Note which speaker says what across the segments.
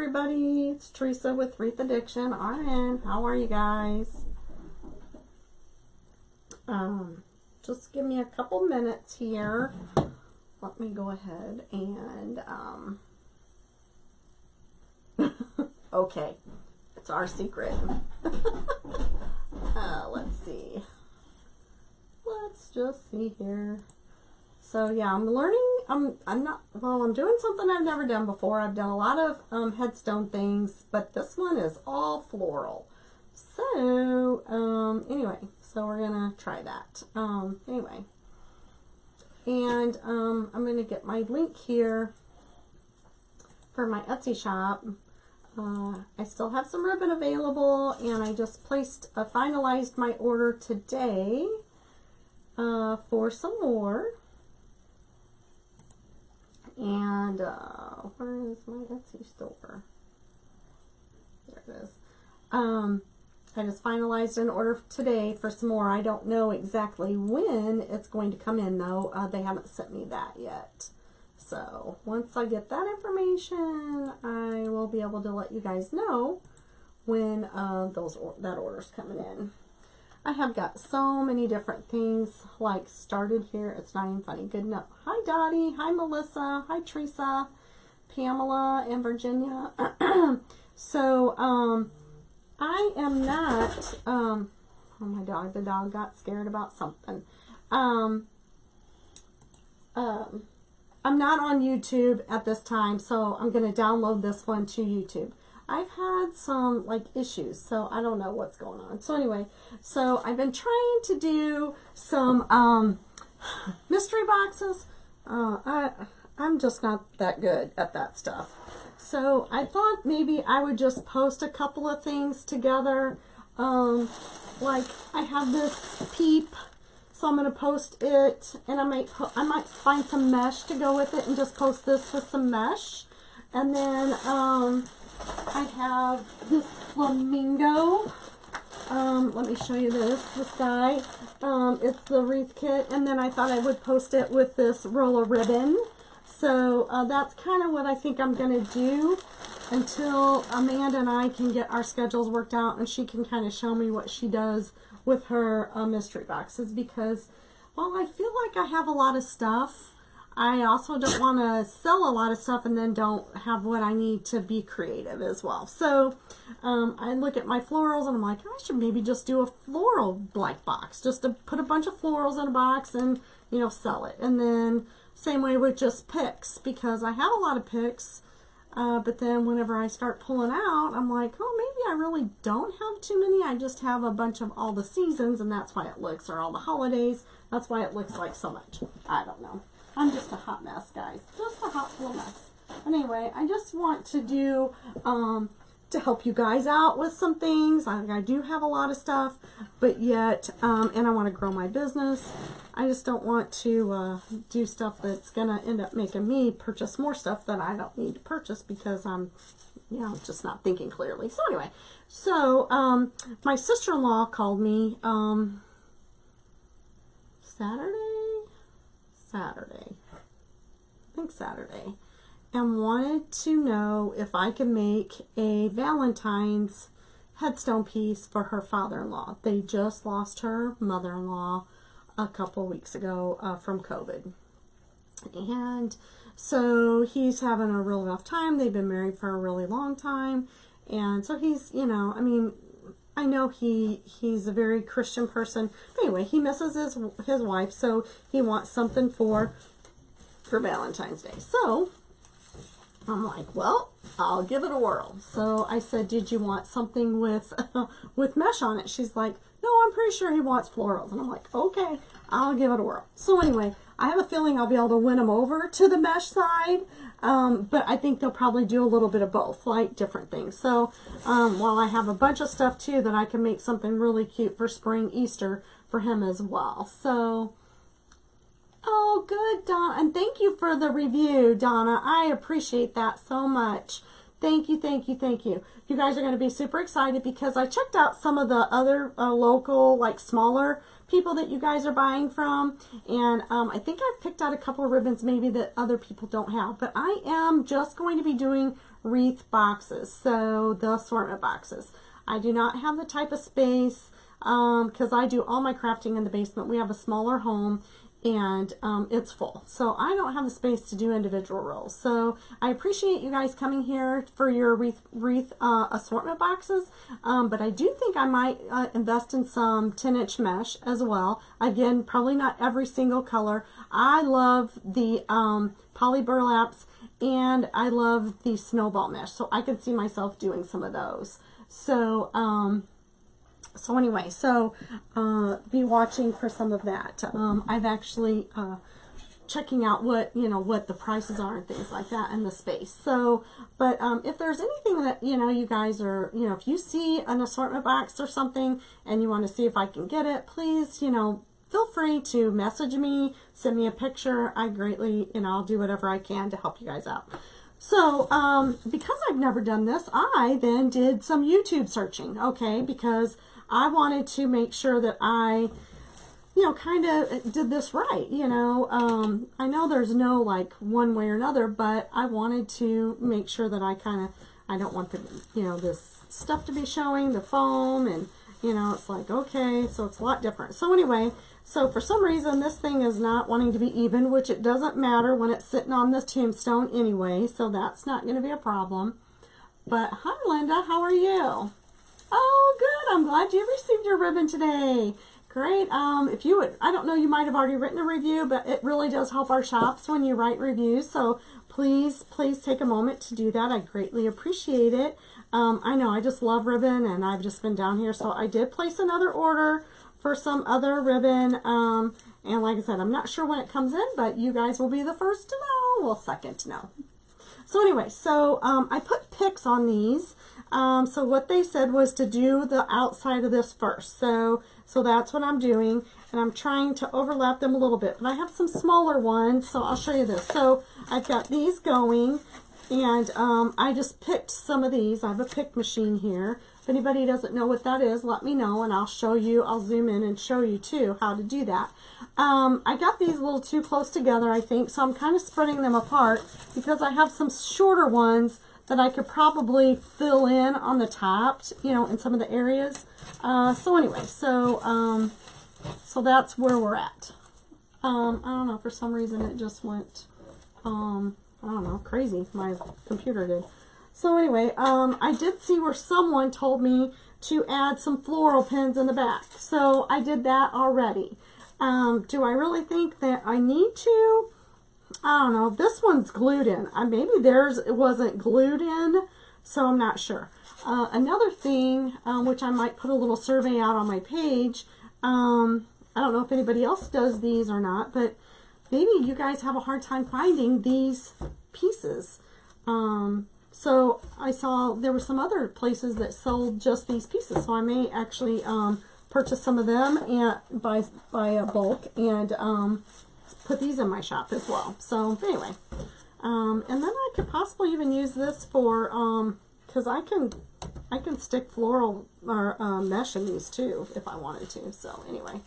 Speaker 1: everybody, it's Teresa with Wreath Addiction RN. How are you guys? Just give me a couple minutes here. Let me go ahead and okay, it's our secret. Let's see. Let's just see here. So yeah, I'm learning. I'm doing something I've never done before. I've done a lot of headstone things, but this one is all floral. So anyway, so we're gonna try that. Anyway, and I'm gonna get my link here for my Etsy shop. I still have some ribbon available, and I just finalized my order today for some more. And where is my Etsy store? There it is. I just finalized an order today for some more. I don't know exactly when it's going to come in though. They haven't sent me that yet. So once I get that information, I will be able to let you guys know when that order's coming in. I have got so many different things like started here. It's not even funny. Good enough. Hi Dottie. Hi Melissa. Hi Teresa. Pamela and Virginia. So I am not oh my dog. The dog got scared about something. I'm not on YouTube at this time, so I'm going to download this one to YouTube. I've had some like issues, so I don't know what's going on. So anyway, so I've been trying to do some mystery boxes. I'm just not that good at that stuff. So I thought maybe I would just post a couple of things together. Like I have this peep, so I'm going to post it, and I might find some mesh to go with it and just post this with some mesh. And then I have this flamingo. Let me show you this guy. It's the wreath kit, and then I thought I would post it with this roll of ribbon. So that's kind of what I think I'm going to do until Amanda and I can get our schedules worked out, and she can kind of show me what she does with her mystery boxes, because while I feel like I have a lot of stuff, I also don't want to sell a lot of stuff and then don't have what I need to be creative as well. So I look at my florals and I'm like, I should maybe just do a floral black box, just to put a bunch of florals in a box and, you know, sell it. And then same way with just picks, because I have a lot of picks, but then whenever I start pulling out, I'm like, oh, maybe I really don't have too many. I just have a bunch of all the seasons, and that's why it looks, or all the holidays. That's why it looks like so much. I don't know. I'm just a hot mess, guys. Just a hot little mess. Anyway, I just want to do, to help you guys out with some things. I do have a lot of stuff, but yet, and I want to grow my business. I just don't want to do stuff that's going to end up making me purchase more stuff that I don't need to purchase because I'm, you know, just not thinking clearly. So anyway, so my sister-in-law called me Saturday, I think Saturday, and wanted to know if I could make a Valentine's headstone piece for her father-in-law. They just lost her mother-in-law a couple weeks ago from COVID, and so he's having a real rough time. They've been married for a really long time, and so he's, you know, I mean, I know he's a very Christian person. Anyway, he misses his wife, so he wants something for Valentine's Day. So I'm like, well, I'll give it a whirl. So I said, did you want something with with mesh on it? She's like, no, I'm pretty sure he wants florals. And I'm like, okay, I'll give it a whirl. So anyway, I have a feeling I'll be able to win them over to the mesh side. But I think they'll probably do a little bit of both, like different things. So while I have a bunch of stuff too that I can make something really cute for spring, Easter for him as well. So, oh good, Donna, and thank you for the review, Donna. I appreciate that so much. Thank you, thank you, thank you. You guys are going to be super excited because I checked out some of the other local, like smaller people that you guys are buying from, and I think I've picked out a couple of ribbons maybe that other people don't have, but I am just going to be doing Wreath boxes, so the assortment boxes. I do not have the type of space because I do all my crafting in the basement. We have a smaller home and it's full, so I don't have the space to do individual rolls. So I appreciate you guys coming here for your Wreath assortment boxes, but I do think I might invest in some 10-inch mesh as well. Again, probably not every single color. I love the poly burlaps and I love the snowball mesh, so I can see myself doing some of those. So anyway, be watching for some of that. I've actually checking out what the prices are and things like that in the space. So, but if there's anything that you guys are, if you see an assortment box or something and you want to see if I can get it, please, feel free to message me, send me a picture. I greatly, I'll do whatever I can to help you guys out. So, because I've never done this, I then did some YouTube searching, okay, because I wanted to make sure that I, kind of did this right, I know there's no, like, one way or another, but I wanted to make sure that I don't want the, this stuff to be showing, the foam, and, it's like, okay, so it's a lot different. So anyway, so for some reason, this thing is not wanting to be even, which it doesn't matter when it's sitting on the tombstone anyway, so that's not going to be a problem. But hi, Linda, how are you? Oh, good. I'm glad you received your ribbon today. Great. If you would, I don't know, you might have already written a review, but it really does help our shops when you write reviews. So please take a moment to do that. I greatly appreciate it. I know I just love ribbon and I've just been down here. So I did place another order for some other ribbon. And like I said, I'm not sure when it comes in, but you guys will be the first to know. Well, second to know. So anyway, so I put picks on these. So what they said was to do the outside of this first. So that's what I'm doing, and I'm trying to overlap them a little bit. But I have some smaller ones, so I'll show you this. So I've got these going, and I just picked some of these. I have a pick machine here. If anybody doesn't know what that is, let me know, and I'll show you. I'll zoom in and show you too how to do that. I got these a little too close together, I think, so I'm kind of spreading them apart because I have some shorter ones that I could probably fill in on the top, in some of the areas. So anyway, so that's where we're at. I don't know, for some reason it just went, I don't know, crazy. My computer did. So anyway, I did see where someone told me to add some floral pins in the back. So I did that already. Do I really think that I need to? I don't know. This one's glued in. Maybe theirs wasn't glued in, so I'm not sure. Another thing, which I might put a little survey out on my page, I don't know if anybody else does these or not, but maybe you guys have a hard time finding these pieces. So I saw there were some other places that sold just these pieces, so I may actually purchase some of them and buy a bulk and put these in my shop as well. So anyway, and then I could possibly even use this for because I can stick floral or mesh in these too if I wanted to. So anyway,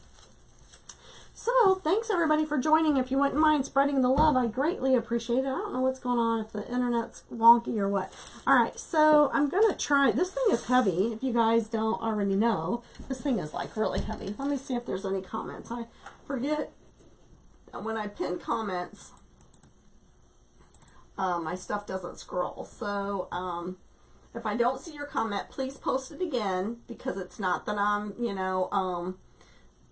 Speaker 1: so thanks everybody for joining. If you wouldn't mind spreading the love, I greatly appreciate it. I don't know what's going on, if the internet's wonky or what. All right, so I'm gonna try. This thing is heavy. If you guys don't already know, this thing is like really heavy. Let me see if there's any comments. I forget. When I pin comments, my stuff doesn't scroll. So if I don't see your comment, please post it again, because it's not that I'm,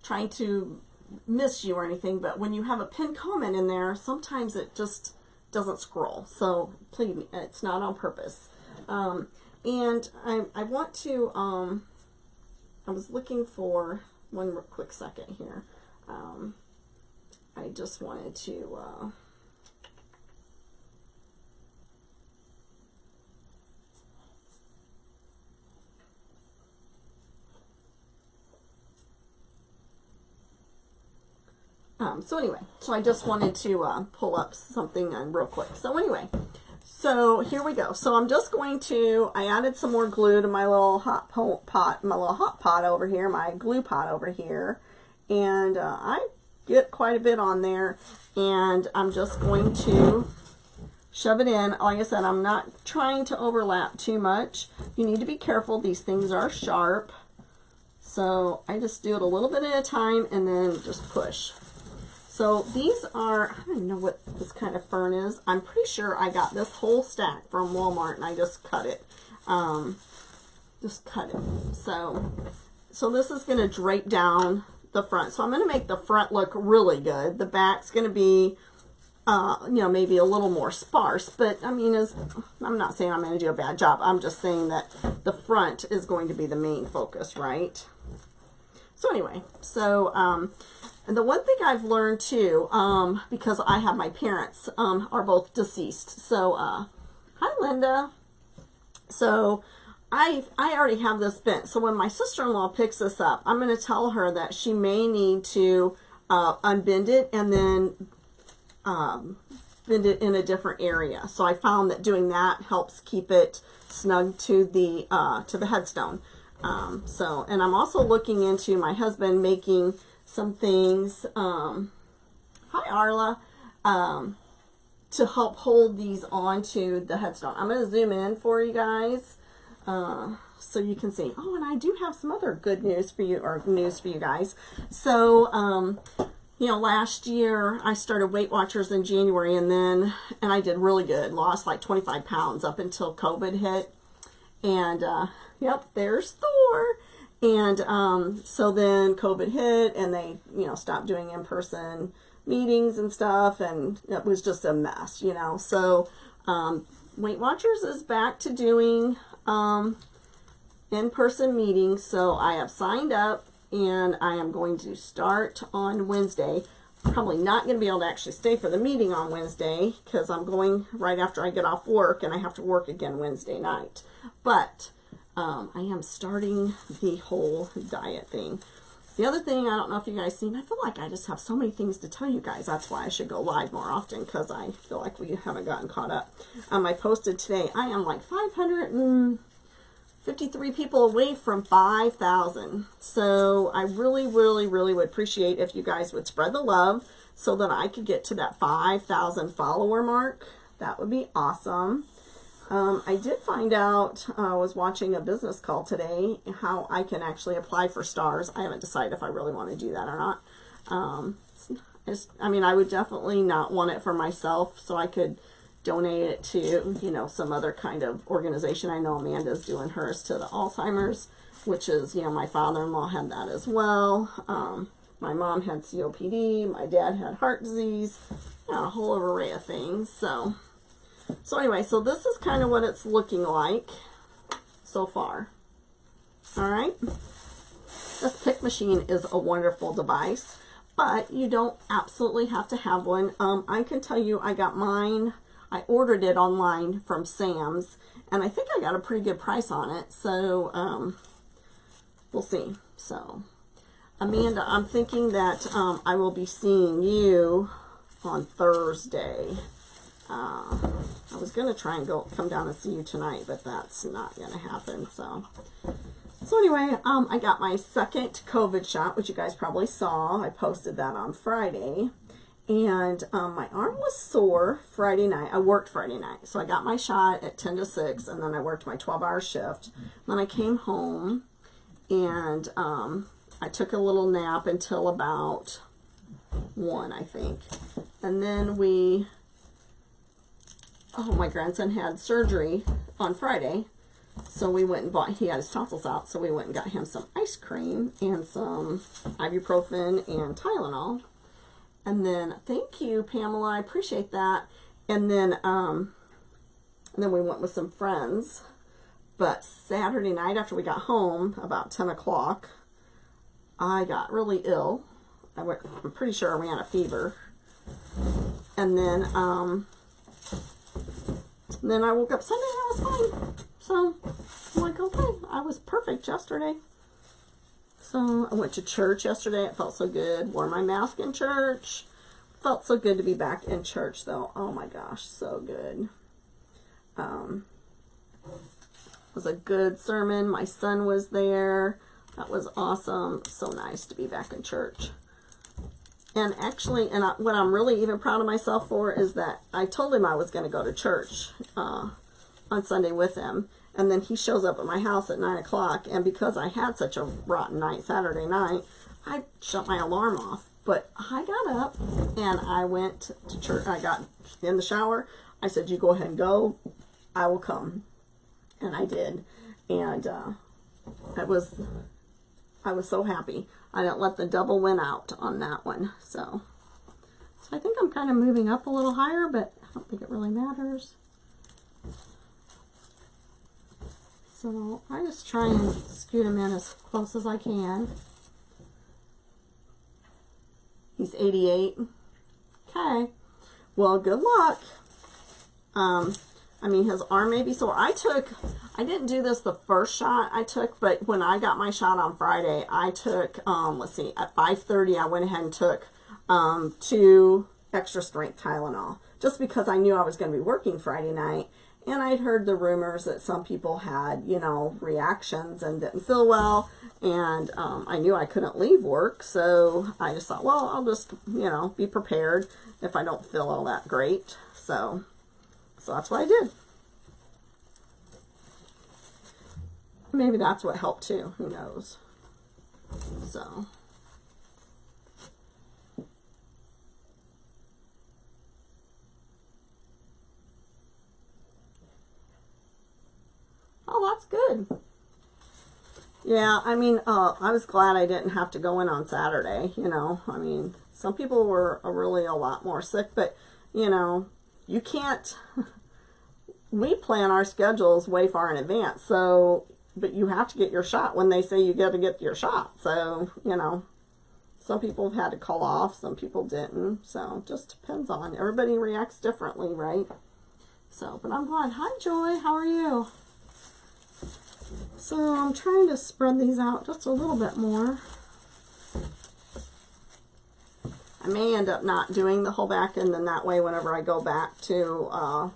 Speaker 1: trying to miss you or anything, but when you have a pinned comment in there, sometimes it just doesn't scroll. So please, it's not on purpose. And I want to, I was looking for one quick second here. I just wanted to so anyway, so I just wanted to pull up something real quick. So anyway, so here we go. So I'm just going to, I added some more glue to my little hot pot over here, my glue pot over here, and I get quite a bit on there, and I'm just going to shove it in. Like I said, I'm not trying to overlap too much. You need to be careful. These things are sharp. So I just do it a little bit at a time and then just push. So these are, I don't even know what this kind of fern is. I'm pretty sure I got this whole stack from Walmart and I just cut it. So this is going to drape down the front. So I'm going to make the front look really good. The back's going to be, you know, maybe a little more sparse. But, I mean, I'm not saying I'm going to do a bad job. I'm just saying that the front is going to be the main focus, right? So anyway, so and the one thing I've learned too, because I have my parents are both deceased. So hi Linda. So I already have this bent. So when my sister-in-law picks this up, I'm going to tell her that she may need to unbend it and then bend it in a different area. So I found that doing that helps keep it snug to the headstone. And I'm also looking into my husband making some things, hi Arla, to help hold these onto the headstone. I'm going to zoom in for you guys, so you can see. Oh, and I do have some other good news for you, or news for you guys. So, you know, last year I started Weight Watchers in January, and I did really good. Lost like 25 pounds up until COVID hit. And, yep, there's Thor. And so then COVID hit and they, you know, stopped doing in-person meetings and stuff, and it was just a mess, you know. So Weight Watchers is back to doing in-person meetings. So I have signed up and I am going to start on Wednesday. Probably not going to be able to actually stay for the meeting on Wednesday because I'm going right after I get off work and I have to work again Wednesday night. But I am starting the whole diet thing. The other thing, I don't know if you guys seen, I feel like I just have so many things to tell you guys. That's why I should go live more often, because I feel like we haven't gotten caught up. I posted today, I am like 553 people away from 5,000. So I really, really, really would appreciate if you guys would spread the love so that I could get to that 5,000 follower mark. That would be awesome. I did find out, I was watching a business call today, how I can actually apply for stars. I haven't decided if I really want to do that or not. I mean, I would definitely not want it for myself, so I could donate it to, you know, some other kind of organization. I know Amanda's doing hers to the Alzheimer's, which is, you know, my father-in-law had that as well. My mom had COPD, my dad had heart disease, you know, a whole array of things. So anyway, so this is kind of what it's looking like so far. All right. This pick machine is a wonderful device, but you don't absolutely have to have one. I can tell you I got mine, I ordered it online from Sam's, and I think I got a pretty good price on it. So we'll see. So Amanda, I'm thinking that I will be seeing you on Thursday. I was going to try and come down and see you tonight, but that's not going to happen. So anyway, I got my second COVID shot, which you guys probably saw. I posted that on Friday. And my arm was sore Friday night. I worked Friday night. So I got my shot at 10 to 6, and then I worked my 12-hour shift. Then I came home, and I took a little nap until about 1, I think. And then my grandson had surgery on Friday, so we went and bought, he had his tonsils out, so we went and got him some ice cream and some ibuprofen and Tylenol. And then, thank you, Pamela, I appreciate that. And then we went with some friends. But Saturday night, after we got home, about 10 o'clock, I got really ill. I'm pretty sure I ran a fever. And then I woke up Sunday and I was fine. So I'm like, okay, I was perfect yesterday. So I went to church yesterday. It felt so good. Wore my mask in church. Felt so good to be back in church, though. Oh my gosh, so good. It was a good sermon. My son was there. That was awesome. So nice to be back in church. And actually, what I'm really even proud of myself for is that I told him I was going to go to church on Sunday with him. And then he shows up at my house at 9 o'clock. And because I had such a rotten night Saturday night, I shut my alarm off. But I got up and I went to church. I got in the shower. I said, you go ahead and go. I will come. And I did. And I was so happy. I didn't let the double win out on that one. So I think I'm kind of moving up a little higher, but I don't think it really matters. So I just try and scoot him in as close as I can. He's 88. Okay. Well, good luck. I mean, his arm may be sore. I didn't do this the first shot I took, but when I got my shot on Friday, I took, let's see, at 5:30, I went ahead and took 2 extra strength Tylenol, just because I knew I was going to be working Friday night. And I'd heard the rumors that some people had, you know, reactions and didn't feel well. And I knew I couldn't leave work. So I just thought, well, I'll just, you know, be prepared if I don't feel all that great. So that's what I did. Maybe that's what helped too. Who knows? So. Oh, that's good. Yeah, I mean, I was glad I didn't have to go in on Saturday, you know. I mean, some people were really a lot more sick, but, you know, you can't, we plan our schedules way far in advance, so, but you have to get your shot when they say you got to get your shot. So, you know, some people have had to call off, some people didn't, so it just depends on, everybody reacts differently, right? So, but I'm glad. Hi, Joy, how are you? So I'm trying to spread these out just a little bit more. I may end up not doing the whole back, and then that way whenever I go back to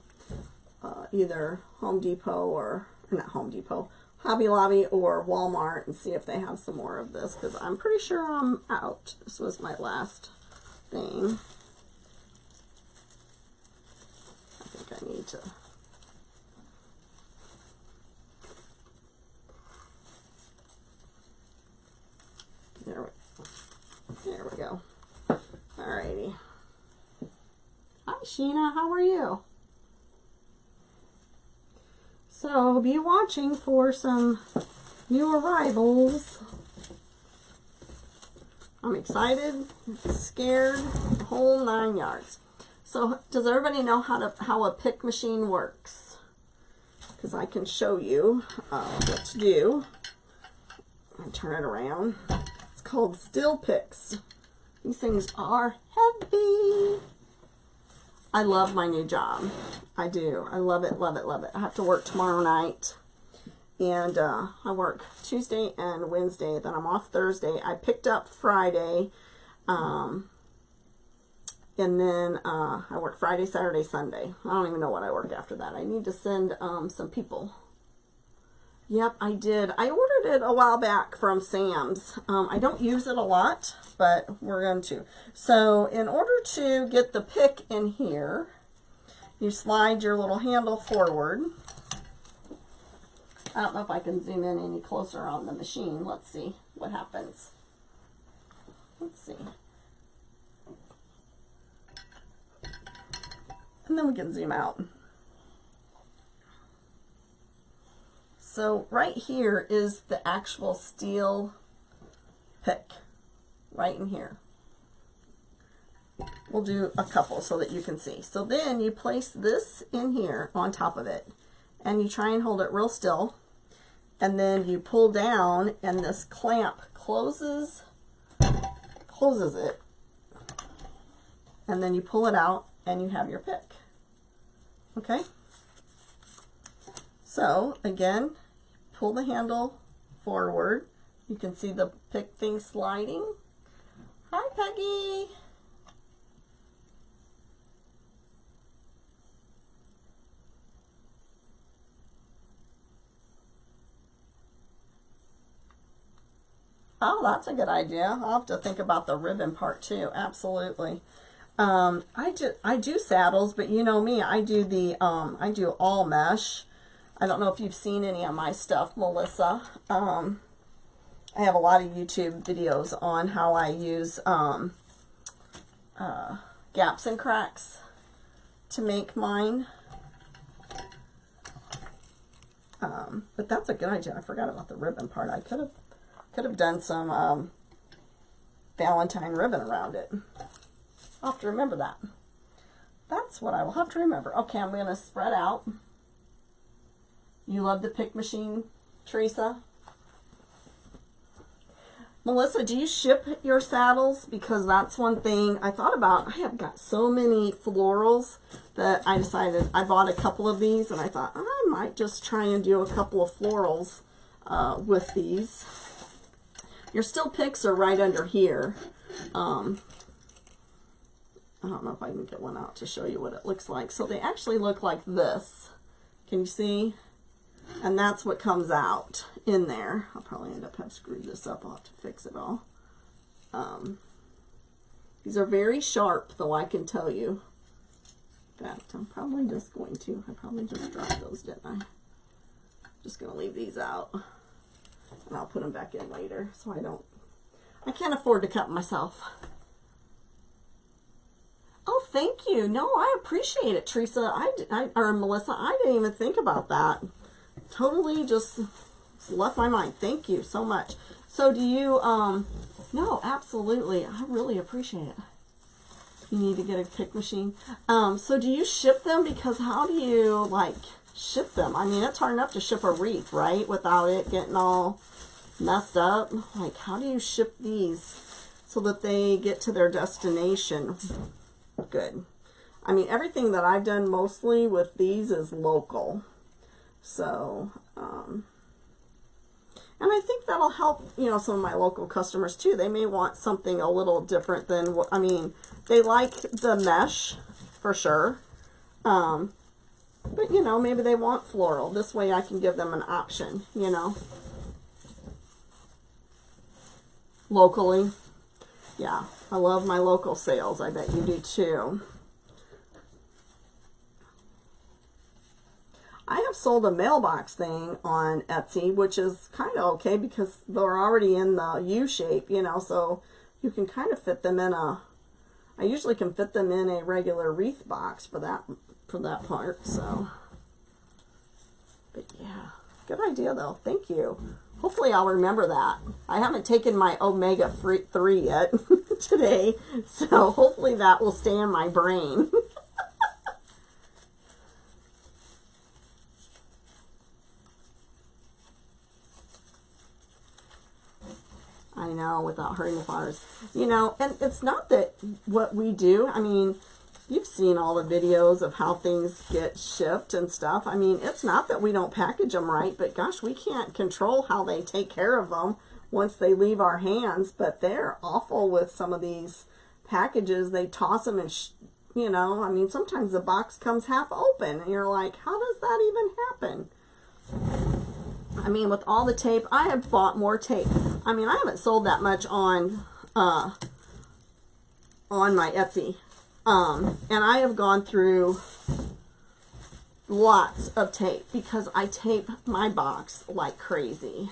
Speaker 1: either Home Depot or not Home Depot, Hobby Lobby or Walmart, and see if they have some more of this, because I'm pretty sure I'm out. This was my last thing. I think I need to... There we go. Alrighty. Hi, Sheena. How are you? So, be watching for some new arrivals. I'm excited, scared, the whole 9 yards. So, does everybody know how a pick machine works? Because I can show you what to do. I'll turn it around. Called Still Picks. These things are heavy. I love my new job. I do. I love it, love it, love it. I have to work tomorrow night. And I work Tuesday and Wednesday. Then I'm off Thursday. I picked up Friday. And then I work Friday, Saturday, Sunday. I don't even know what I work after that. I need to send some people. Yep, I did. I ordered it a while back from Sam's. I don't use it a lot, but we're going to. So in order to get the pick in here, you slide your little handle forward. I don't know if I can zoom in any closer on the machine. Let's see what happens. Let's see. And then we can zoom out. So right here is the actual steel pick, right in here. We'll do a couple so that you can see. So then you place this in here on top of it, and you try and hold it real still, and then you pull down, and this clamp closes it, and then you pull it out, and you have your pick. Okay? So again, pull the handle forward. You can see the pick thing sliding. Hi, Peggy. Oh, that's a good idea. I'll have to think about the ribbon part too. Absolutely. I do saddles, but you know me, I do the I do all mesh. I don't know if you've seen any of my stuff, Melissa. I have a lot of YouTube videos on how I use gaps and cracks to make mine. But that's a good idea. I forgot about the ribbon part. I could have done some Valentine ribbon around it. I'll have to remember that. That's what I will have to remember. Okay, I'm going to spread out. You love the pick machine, Teresa? Melissa, do you ship your saddles? Because that's one thing I thought about. I have got so many florals that I decided, I bought a couple of these and I thought I might just try and do a couple of florals with these. Your still picks are right under here. I don't know if I can get one out to show you what it looks like. So they actually look like this. Can you see? And that's what comes out in there. I'll probably end up having screwed this up. I'll have to fix it all. These are very sharp, though, I can tell you. In fact, I'm probably just going to. I probably just dropped those, didn't I? Just going to leave these out. And I'll put them back in later so I can't afford to cut myself. Oh, thank you. No, I appreciate it, Teresa. Or Melissa, I didn't even think about that. Totally just left my mind. Thank you so much. So do you, no, absolutely. I really appreciate it. You need to get a pick machine. So do you ship them? Because how do you, like, ship them? I mean, it's hard enough to ship a wreath, right? Without it getting all messed up. Like, how do you ship these so that they get to their destination? Good. I mean, everything that I've done mostly with these is local. So, and I think that'll help, you know, some of my local customers too. They may want something a little different than what, I mean, they like the mesh for sure. But, you know, maybe they want floral. This way I can give them an option, you know. Locally. Yeah, I love my local sales. I bet you do too. I have sold a mailbox thing on Etsy, which is kind of okay because they're already in the U shape, you know, so you can kind of fit them in a, I usually can fit them in a regular wreath box for that part, so. But yeah, good idea though. Thank you. Hopefully I'll remember that. I haven't taken my omega-3 yet today, so hopefully that will stay in my brain. I know, without hurting the flowers. You know, and it's not that what we do, I mean, you've seen all the videos of how things get shipped and stuff. I mean, it's not that we don't package them right, but gosh, we can't control how they take care of them once they leave our hands. But they're awful with some of these packages. They toss them and, you know, I mean, sometimes the box comes half open and you're like, how does that even happen? I mean, with all the tape, I have bought more tape. I mean, I haven't sold that much on my Etsy. And I have gone through lots of tape because I tape my box like crazy.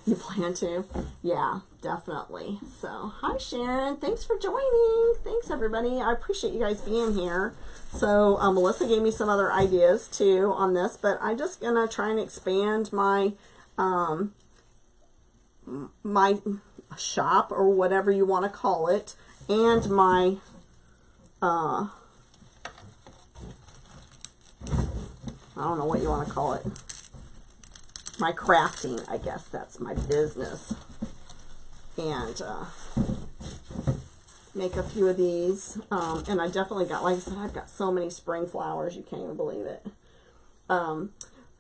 Speaker 1: You plan to? Yeah, definitely. So, hi Sharon. Thanks for joining. Thanks everybody. I appreciate you guys being here. So, Melissa gave me some other ideas too on this, but I'm just going to try and expand my, my shop or whatever you want to call it, and my I don't know what you want to call it, my crafting, I guess that's my business, and make a few of these, and I definitely got, like I said, I've got so many spring flowers, you can't even believe it.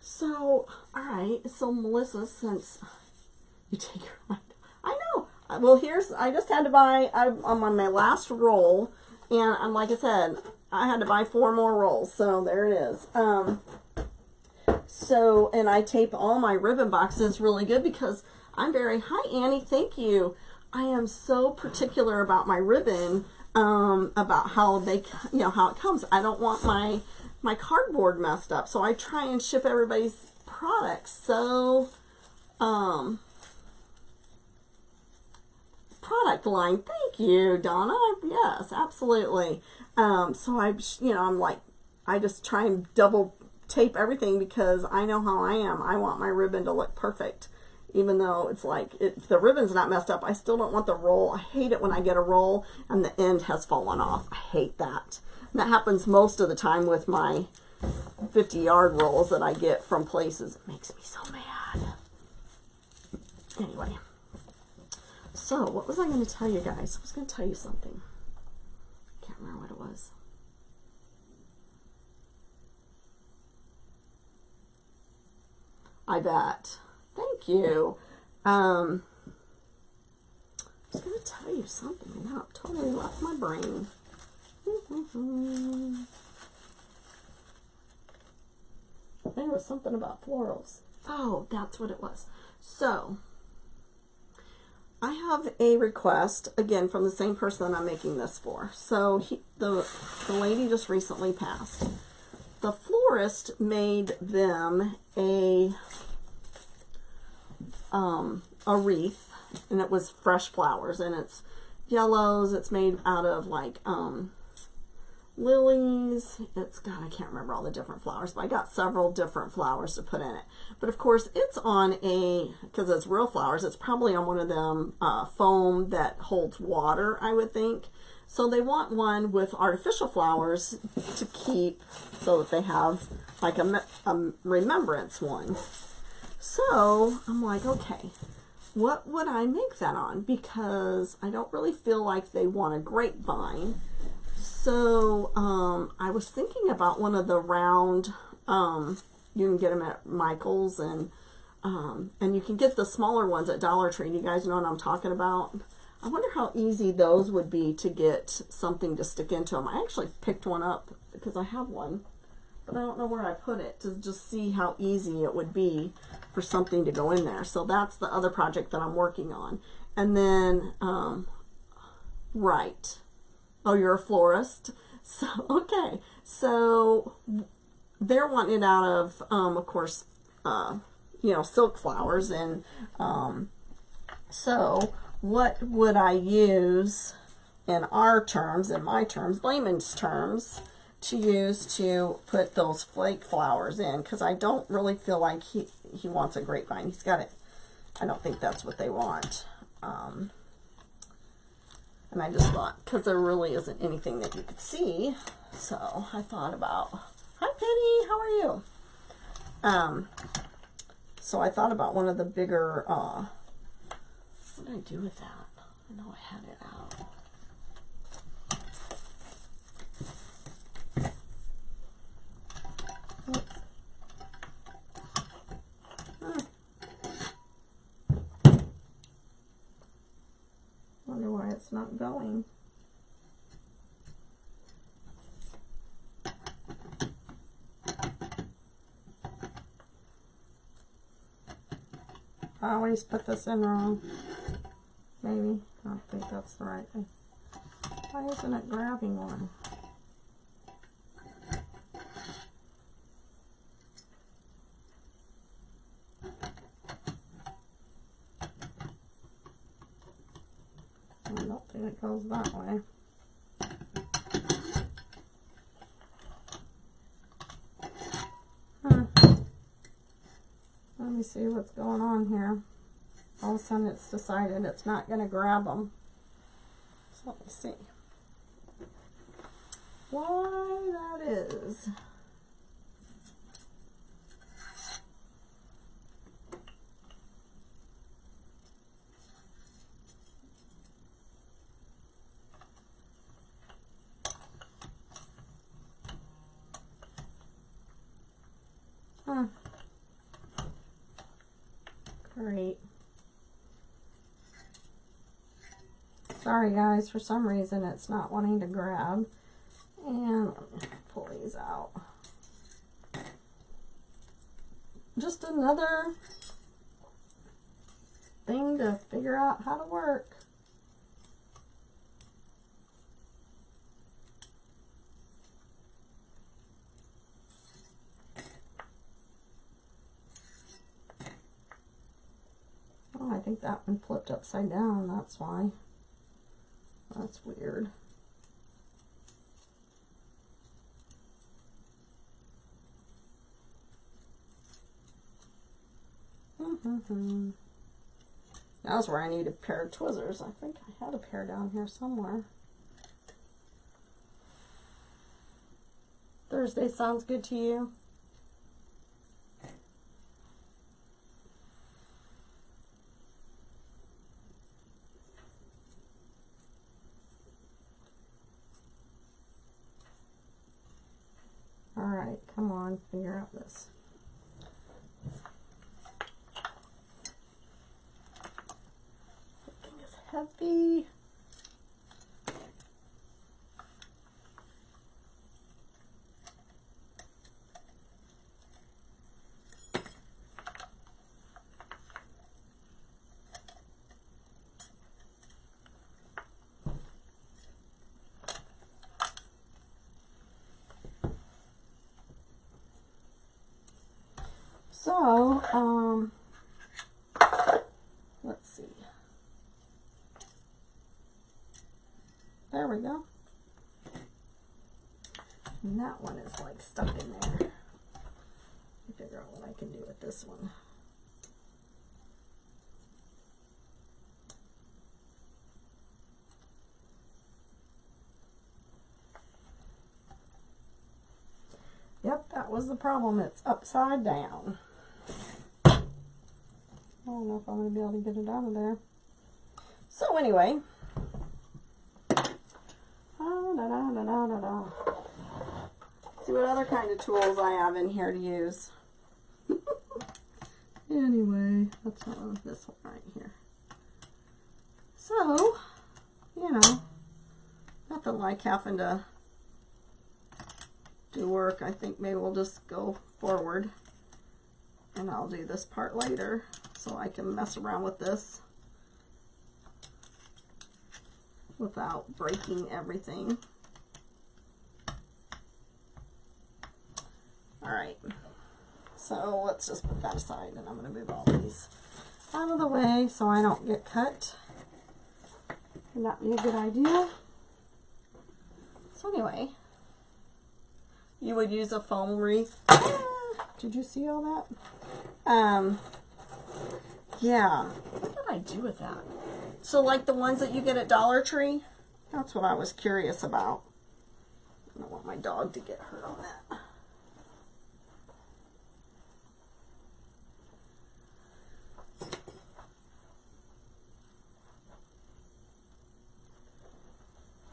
Speaker 1: So alright, so Melissa, since you take your, I know. Well, here's, I just had to buy, I'm on my last roll, and like I said, I had to buy 4 more rolls, so there it is. So, and I tape all my ribbon boxes really good because I'm very, hi Annie, thank you. I am so particular about my ribbon, about how they, you know, how it comes. I don't want my cardboard messed up. So I try and ship everybody's products. So, product line. Thank you, Donna. Yes, absolutely. So I, you know, I'm like, I just try and double tape everything because I know how I am. I want my ribbon to look perfect. Even though it's like, if the ribbon's not messed up, I still don't want the roll. I hate it when I get a roll and the end has fallen off. I hate that. And that happens most of the time with my 50-yard rolls that I get from places. It makes me so mad. Anyway. So, what was I going to tell you guys? I was going to tell you something. Can't remember what it was. I bet. Thank you. I was going to tell you something. Now it totally left my brain. I think it was something about florals. Oh, that's what it was. So, I have a request, again, from the same person that I'm making this for. So, the lady just recently passed. The florist made them a wreath, and it was fresh flowers, and it's yellows. It's made out of like lilies. It's, God, I can't remember all the different flowers, but I got several different flowers to put in it. But of course, it's on a, because it's real flowers, it's probably on one of them foam that holds water, I would think. So they want one with artificial flowers to keep, so that they have like a remembrance one. So I'm like, okay, what would I make that on? Because I don't really feel like they want a grapevine. So I was thinking about one of the round, you can get them at Michael's, and you can get the smaller ones at Dollar Tree. You guys know what I'm talking about? I wonder how easy those would be to get something to stick into them. I actually picked one up because I have one, but I don't know where I put it, to just see how easy it would be for something to go in there. So that's the other project that I'm working on. And then, right. Oh, you're a florist? So, okay. So they're wanting it out of course, you know, silk flowers. And so what would I use in our terms, in my terms, layman's terms, to use to put those flake flowers in? Because I don't really feel like he wants a grapevine. He's got it. I don't think that's what they want. And I just thought, because there really isn't anything that you could see, so I thought about, hi Penny, how are you? So I thought about one of the bigger, what did I do with that? I know I had it out. Wonder why it's not going. I always put this in wrong. Maybe. I don't think that's the right thing. Why isn't it grabbing one? I don't think it goes that way. Let me see what's going on here. All of a sudden it's decided it's not going to grab them. So let me see why that is. Great. Sorry guys, for some reason it's not wanting to grab. And let me pull these out. just another thing to figure out how to work. Oh, I think that one flipped upside down, that's why. That's weird. That's where I need a pair of tweezers. I think I had a pair down here somewhere. Thursday sounds good to you? All right, come on, figure out this. This thing is heavy. So, let's see. There we go. And that one is like stuck in there. Let me figure out what I can do with this one. Yep, that was the problem. It's upside down. I don't know if I'm going to be able to get it out of there. So anyway. See what other kind of tools I have in here to use. Anyway, that's not this one right here. So, you know, nothing like having to do work. I think maybe we'll just go forward and I'll do this part later so I can mess around with this without breaking everything. Alright, so let's just put that aside and I'm going to move all these out of the way so I don't get cut. Would that be a good idea? So anyway, you would use a foam wreath. Did you see all that? Yeah. What did I do with that? So like the ones that you get at Dollar Tree? That's what I was curious about. I don't want my dog to get hurt on that.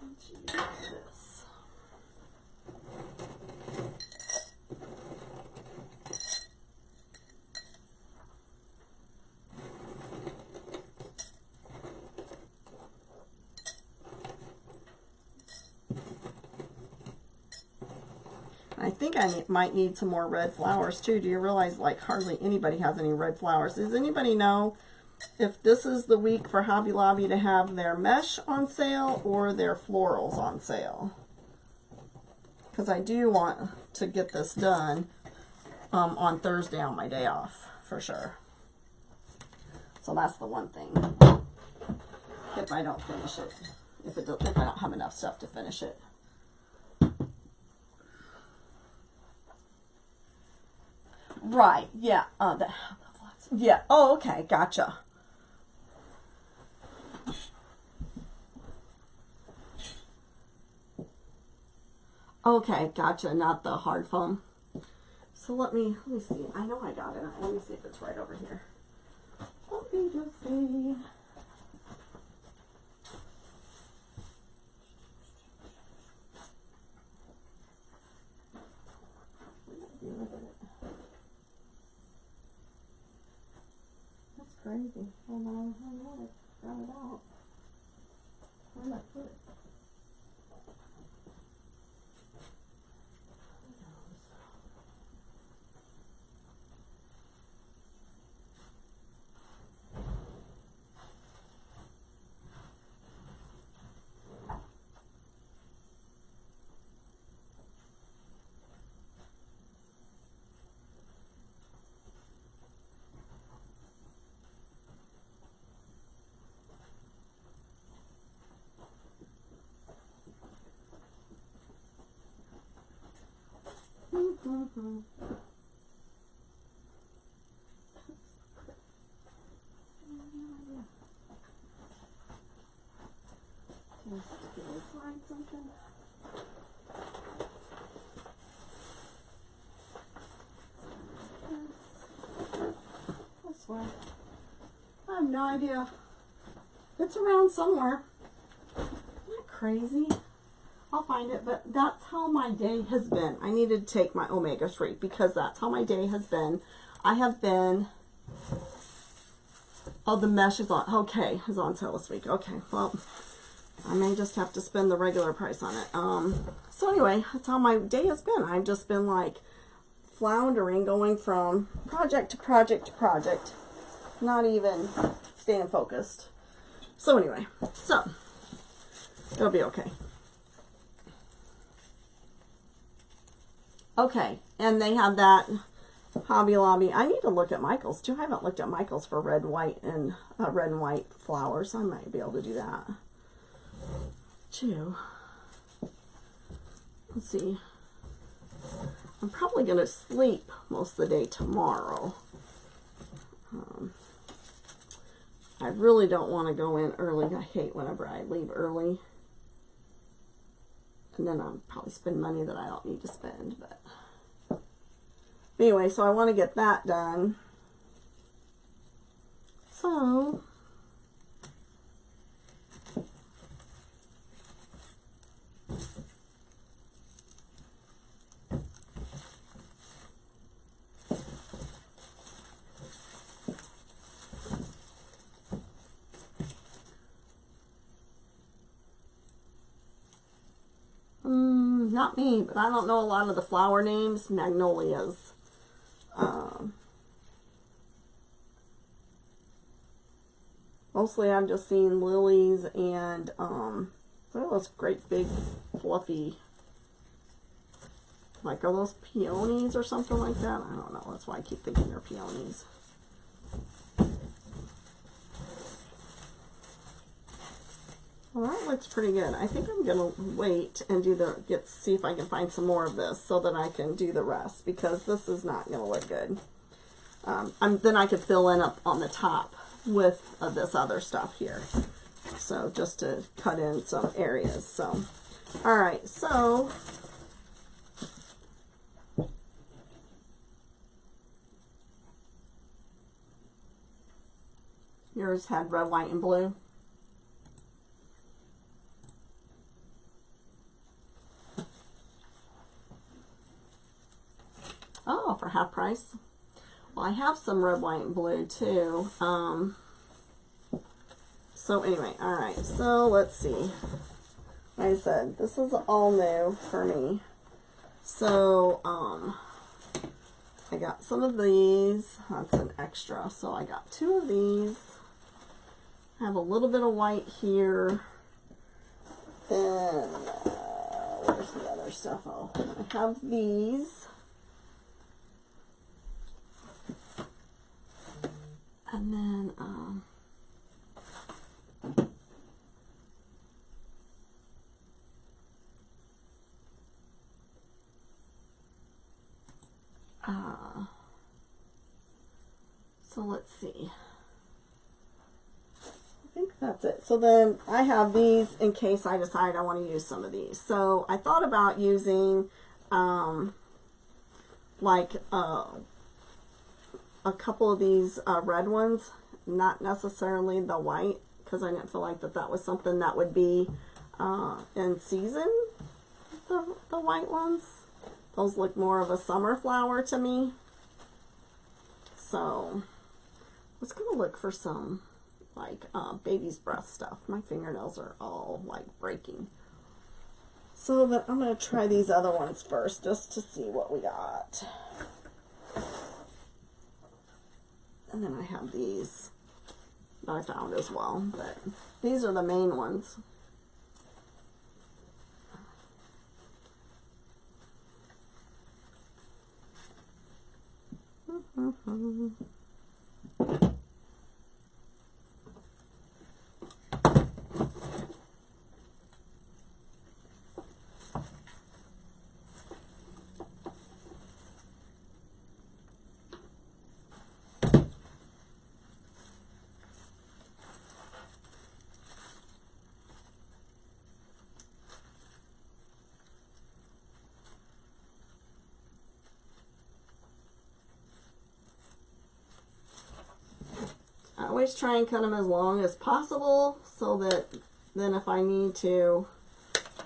Speaker 1: Let's use this. I think I might need some more red flowers too. Do you realize like hardly anybody has any red flowers? Does anybody know if this is the week for Hobby Lobby to have their mesh on sale or their florals on sale? Because I do want to get this done on Thursday on my day off for sure. So that's the one thing. If I don't finish it, if I don't have enough stuff to finish it. Right, yeah, yeah, oh, okay, gotcha. Okay, gotcha, not the hard foam. So let me see, I know I got it, let me see if it's right over here. Let me just see. Crazy. Hold on, I got it out. Where did I put it? way? I have no idea. It's around somewhere. Isn't that crazy? I'll find it, but that's how my day has been. I needed to take my omega-3 because that's how my day has been. I have been, oh, the mesh is on, okay, is on sale this week. Okay, well, I may just have to spend the regular price on it. So anyway, that's how my day has been. I've just been like floundering, going from project to project to project, not even staying focused. So anyway, so it'll be okay. Okay, and they have that Hobby Lobby. I need to look at Michael's too. I haven't looked at Michael's for red, and white flowers. I might be able to do that too. Let's see. I'm probably going to sleep most of the day tomorrow. I really don't want to go in early. I hate whenever I leave early. And then I'll probably spend money that I don't need to spend. But anyway, so I want to get that done. So not me, but I don't know a lot of the flower names. Magnolias. Mostly I'm just seeing lilies and what are those great big fluffy, like, are those peonies or something like that? I don't know. That's why I keep thinking they're peonies. Well, that looks pretty good. I think I'm gonna wait and do see if I can find some more of this so that I can do the rest, because this is not gonna look good. Then I could fill in up on the top with this other stuff here. So just to cut in some areas. So, all right. So yours had red, white, and blue. Oh, for half price. Well, I have some red, white, and blue too. So anyway, all right. So let's see. Like I said, this is all new for me. So I got some of these. That's an extra. So I got 2 of these. I have a little bit of white here. Then where's the other stuff? Oh, I have these. And then, so let's see. I think that's it. So then I have these in case I decide I want to use some of these. So I thought about using, like, a couple of these red ones, not necessarily the white, because I didn't feel like that was something that would be in season, the white ones. Those look more of a summer flower to me. So I was going to look for some like baby's breath stuff. My fingernails are all like breaking. So but I'm going to try these other ones first just to see what we got. And then I have these that I found as well, but these are the main ones. always try and cut them as long as possible so that then if I need to,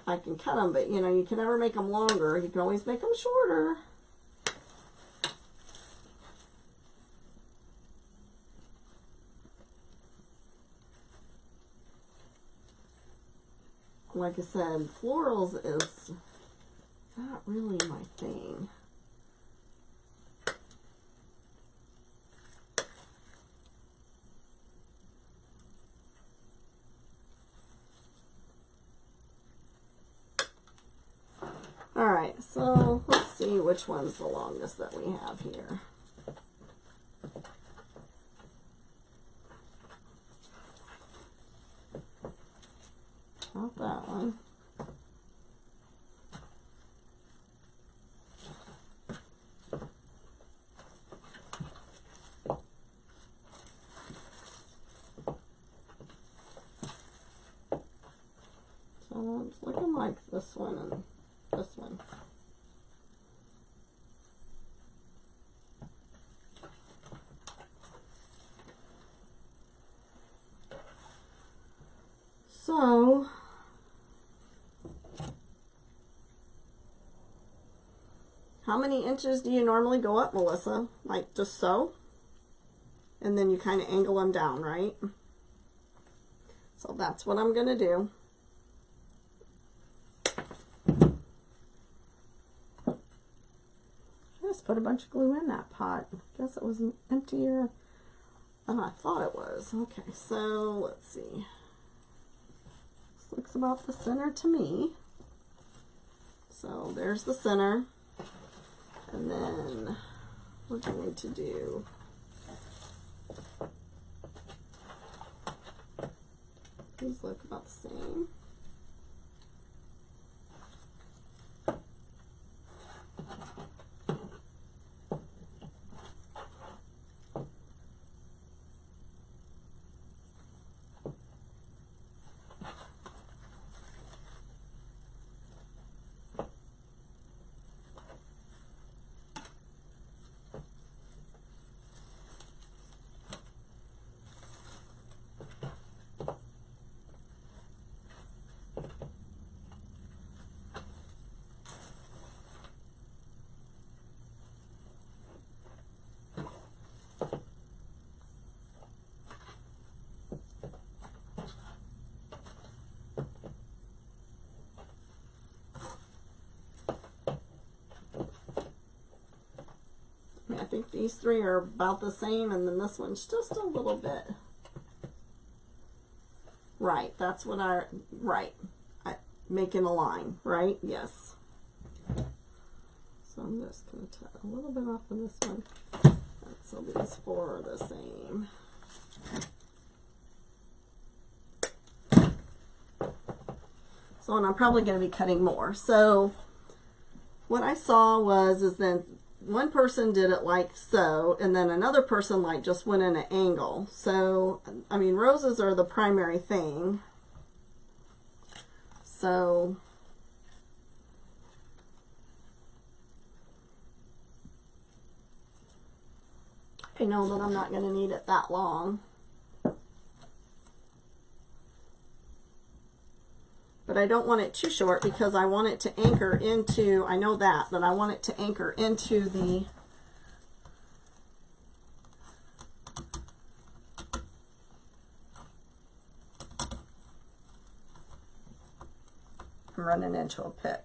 Speaker 1: I can cut them. But you know, you can never make them longer. You can always make them shorter. Like I said, florals is not really my thing. All right, so let's see which one's the longest that we have here. Not that one. So it's looking like this one and this one. So how many inches do you normally go up, Melissa? Like just so? And then you kind of angle them down, right? So that's what I'm going to do. I just put a bunch of glue in that pot. Guess it was emptier than I thought it was. Okay, so let's see. This looks about the center to me. So there's the center. And then we're going to do these look about the same. I think these three are about the same, and then this one's just a little bit. Right, that's what I making a line, right? Yes. So I'm just going to cut a little bit off of this one. And so these four are the same. So, and I'm probably going to be cutting more. So what I saw is then one person did it like so, and then another person like just went in an angle. So, I mean, roses are the primary thing. So, I know that I'm not going to need it that long. But I don't want it too short because I want it to anchor into, I know that I want it to anchor into the I'm running into a pick.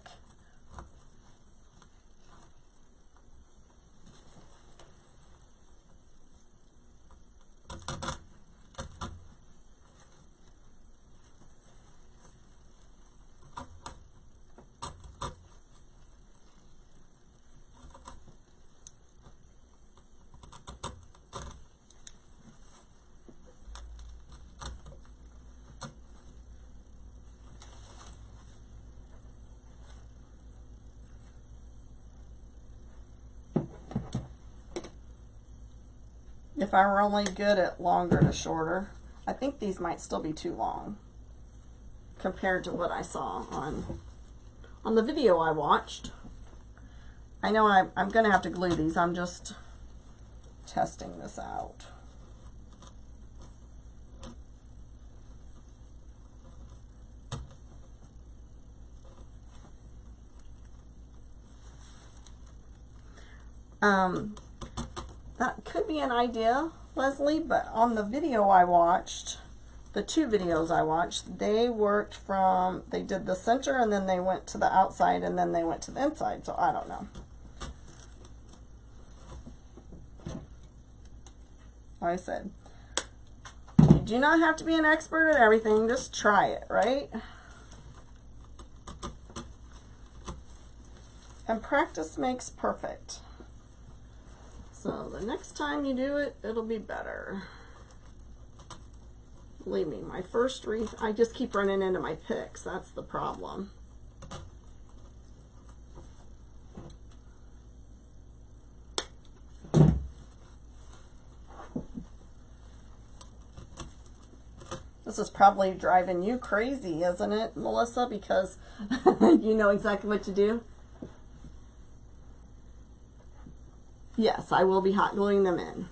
Speaker 1: If I were only good at longer to shorter, I think these might still be too long compared to what I saw on the video I watched. I know I'm going to have to glue these. I'm just testing this out. That could be an idea, Leslie, but on the video I watched, the 2 videos I watched, they worked from, they did the center and then they went to the outside and then they went to the inside, so I don't know. Like I said, you do not have to be an expert at everything, just try it, right? And practice makes perfect. So the next time you do it, it'll be better. Believe me, my first wreath, I just keep running into my picks. That's the problem. This is probably driving you crazy, isn't it, Melissa? Because you know exactly what to do. Yes, I will be hot gluing them in.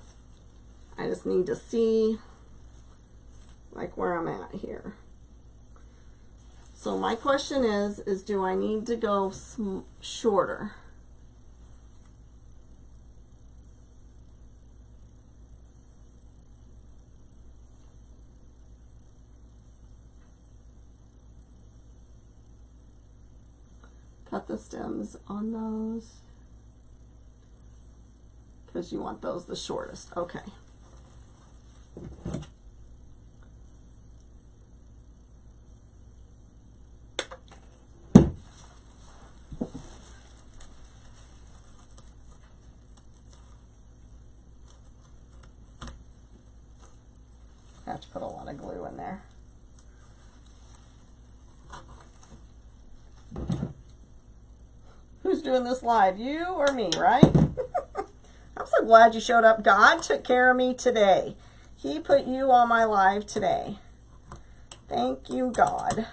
Speaker 1: I just need to see like where I'm at here. So my question is do I need to go shorter? Cut the stems on those because you want those the shortest. Okay. I have to put a lot of glue in there. Who's doing this live? You or me, right? I'm so glad you showed up. God took care of me today. He put you on my live today. Thank you, God.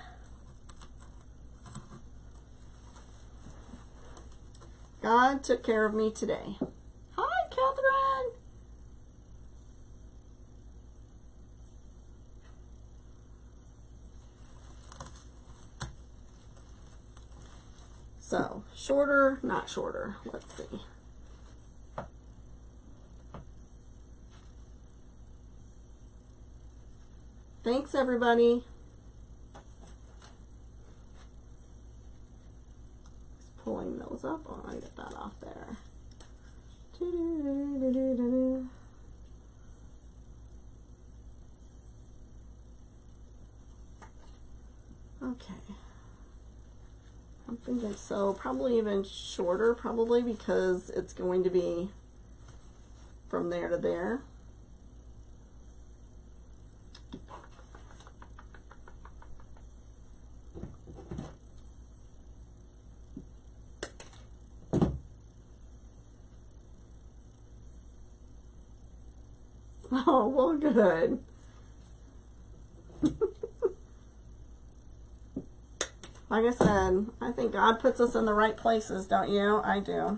Speaker 1: God took care of me today. Hi, Catherine. So, shorter, not shorter. Let's see. Thanks, everybody. Just pulling those up. Oh, I get that off there. Okay. I'm thinking so, probably even shorter, probably because it's going to be from there to there. Oh, well, good. Like I said, I think God puts us in the right places, don't you? I do.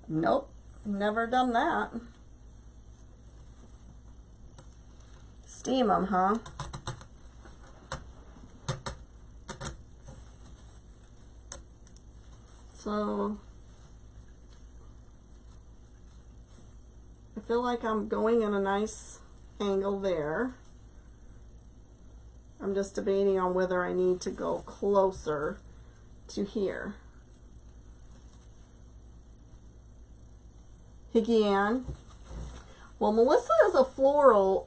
Speaker 1: Nope, never done that. Steam them, huh? So, I feel like I'm going in a nice angle there. I'm just debating on whether I need to go closer to here. Higgian. Well, Melissa is a floral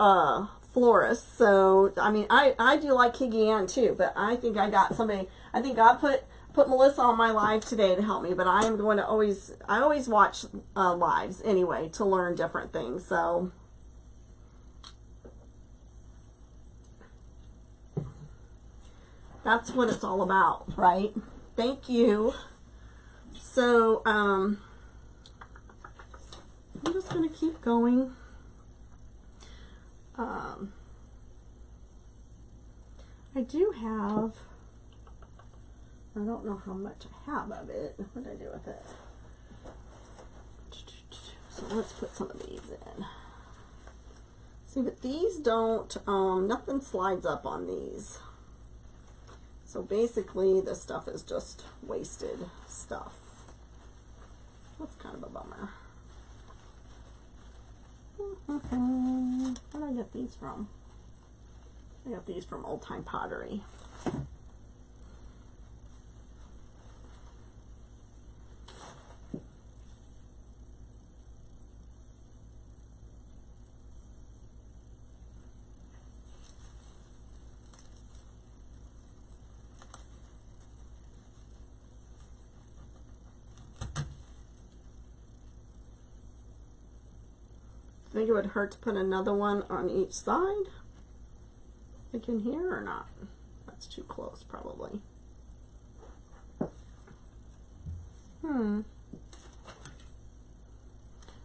Speaker 1: florist, so I mean I do like Higgian too, but I think I got somebody. I think God put Melissa on my live today to help me, but I am going to I always watch lives anyway to learn different things. So that's what it's all about, right? Thank you. So I'm just going to going to keep going. I do have, I don't know how much I have of it. What did I do with it? So let's put some of these in. See, but these don't, nothing slides up on these. So basically this stuff is just wasted stuff. That's kind of a bummer. Where did I get these from? I got these from Old Time Pottery. I think it would hurt to put another one on each side. Like in here or not? That's too close probably.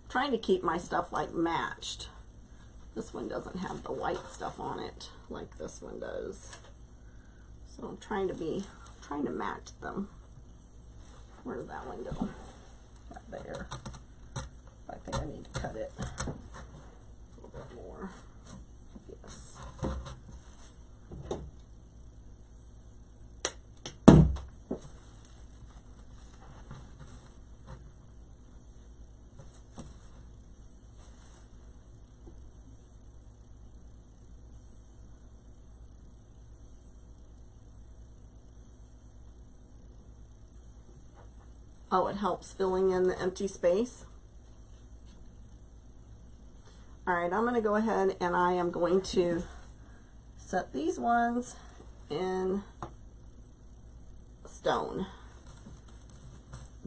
Speaker 1: Trying to keep my stuff like matched. This one doesn't have the white stuff on it like this one does. So I'm trying to match them. Where did that one go? Right there. I think I need to cut it a little bit more. Yes. Oh, it helps filling in the empty space. All right, I'm going to go ahead and I am going to set these ones in stone,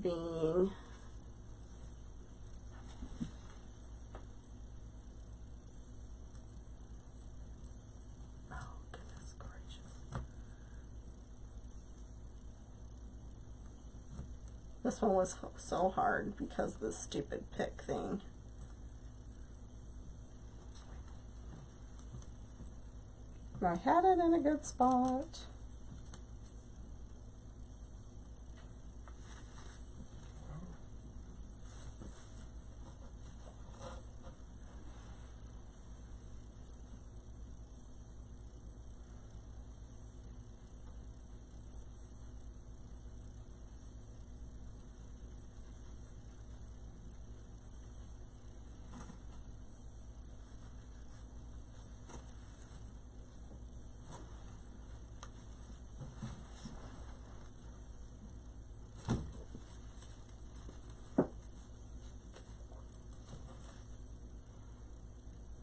Speaker 1: being this one was so hard because of this stupid pick thing. I had it in a good spot.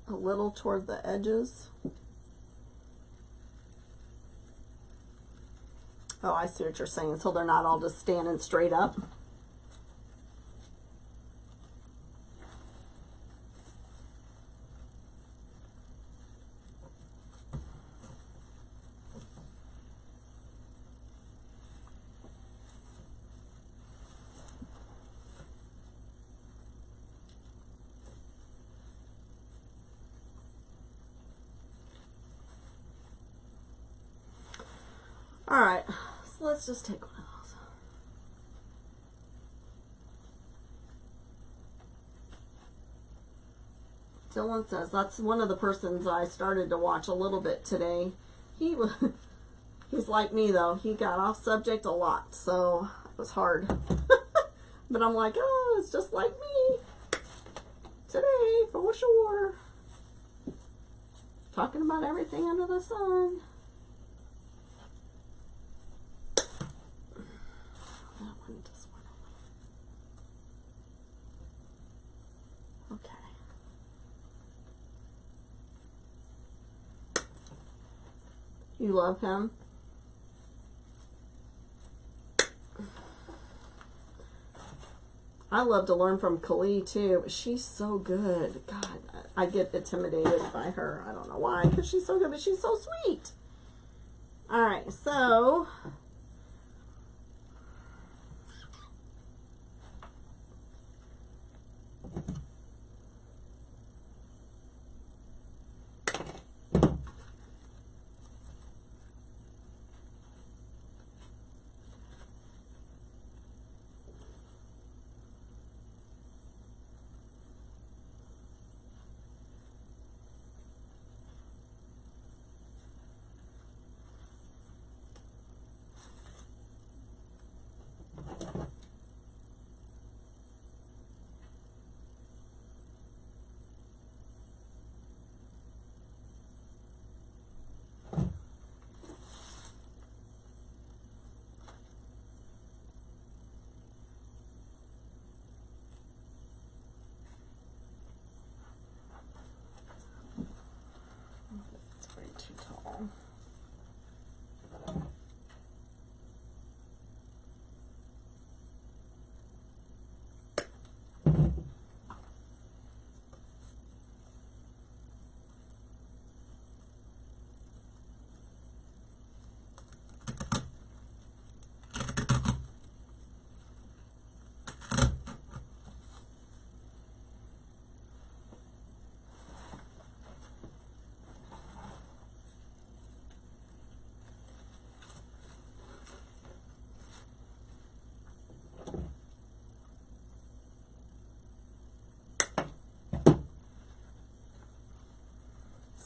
Speaker 1: A little toward the edges. Oh, I see what you're saying. So they're not all just standing straight up. All right, so let's just take one of those. Dylan says that's one of the persons I started to watch a little bit today. He's like me though. He got off subject a lot, so it was hard. But I'm like, oh, it's just like me today for sure. Talking about everything under the sun. You love him? I love to learn from Kali too, but she's so good. God, I get intimidated by her. I don't know why, because she's so good, but she's so sweet. All right, so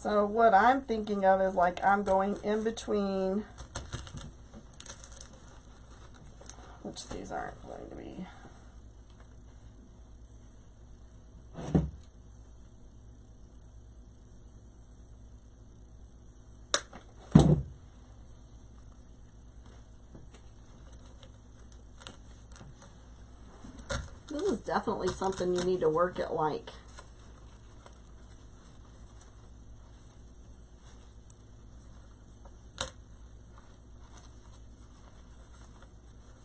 Speaker 2: So what I'm thinking of is like I'm going in between, which these aren't going to be.
Speaker 1: This is definitely something you need to work at, like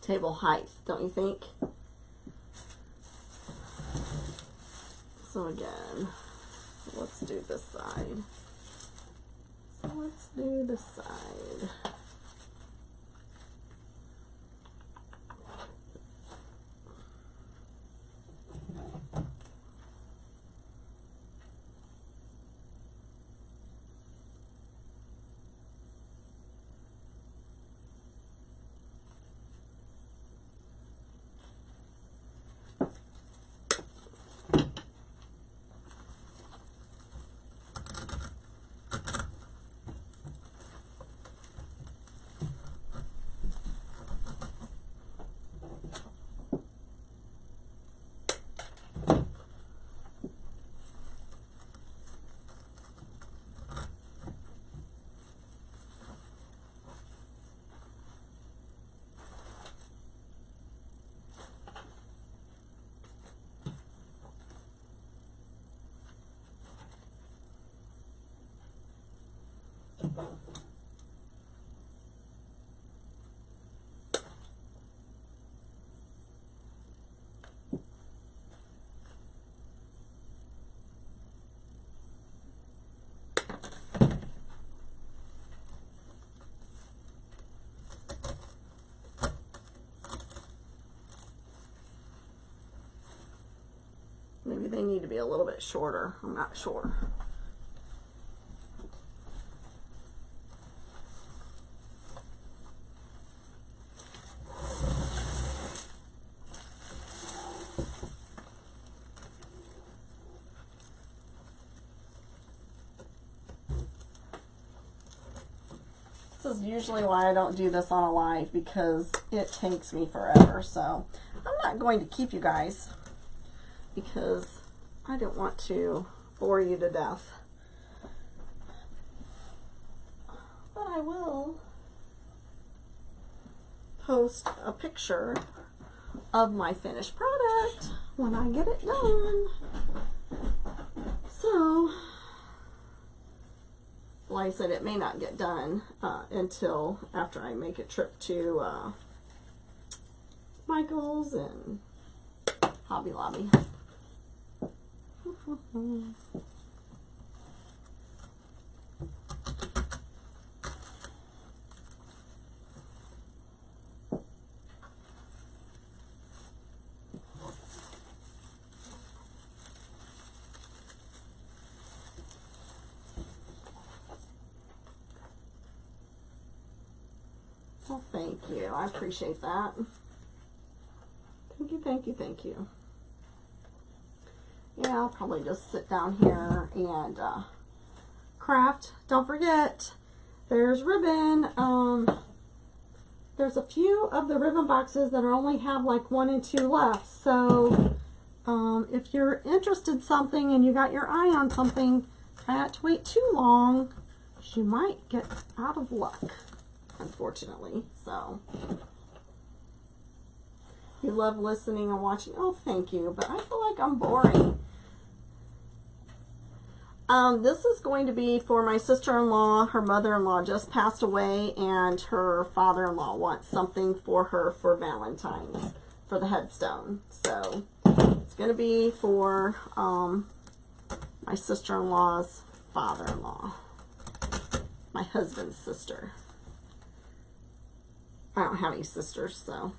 Speaker 1: table height, don't you think? So again, let's do this side. So let's do this side. Maybe they need to be a little bit shorter. I'm not sure.
Speaker 2: This is usually why I don't do this on a live, because it takes me forever. So I'm not going to keep you guys because I don't want to bore you to death. But I will post a picture of my finished product when I get it done. So, like I said, it may not get done until after I make a trip to Michael's and Hobby Lobby. Well, thank you. I appreciate that. Thank you, thank you, thank you. Yeah, I'll probably just sit down here and craft. Don't forget, there's ribbon. There's a few of the ribbon boxes that only have like 1 and 2 left. So if you're interested in something and you got your eye on something, try not to wait too long. You might get out of luck, unfortunately. So you love listening and watching. Oh, thank you. But I feel like I'm boring. This is going to be for my sister-in-law. Her mother-in-law just passed away, and her father-in-law wants something for her for Valentine's, for the headstone. So it's
Speaker 1: It's going to be for my sister-in-law's father-in-law. My husband's sister. I don't have any sisters, so.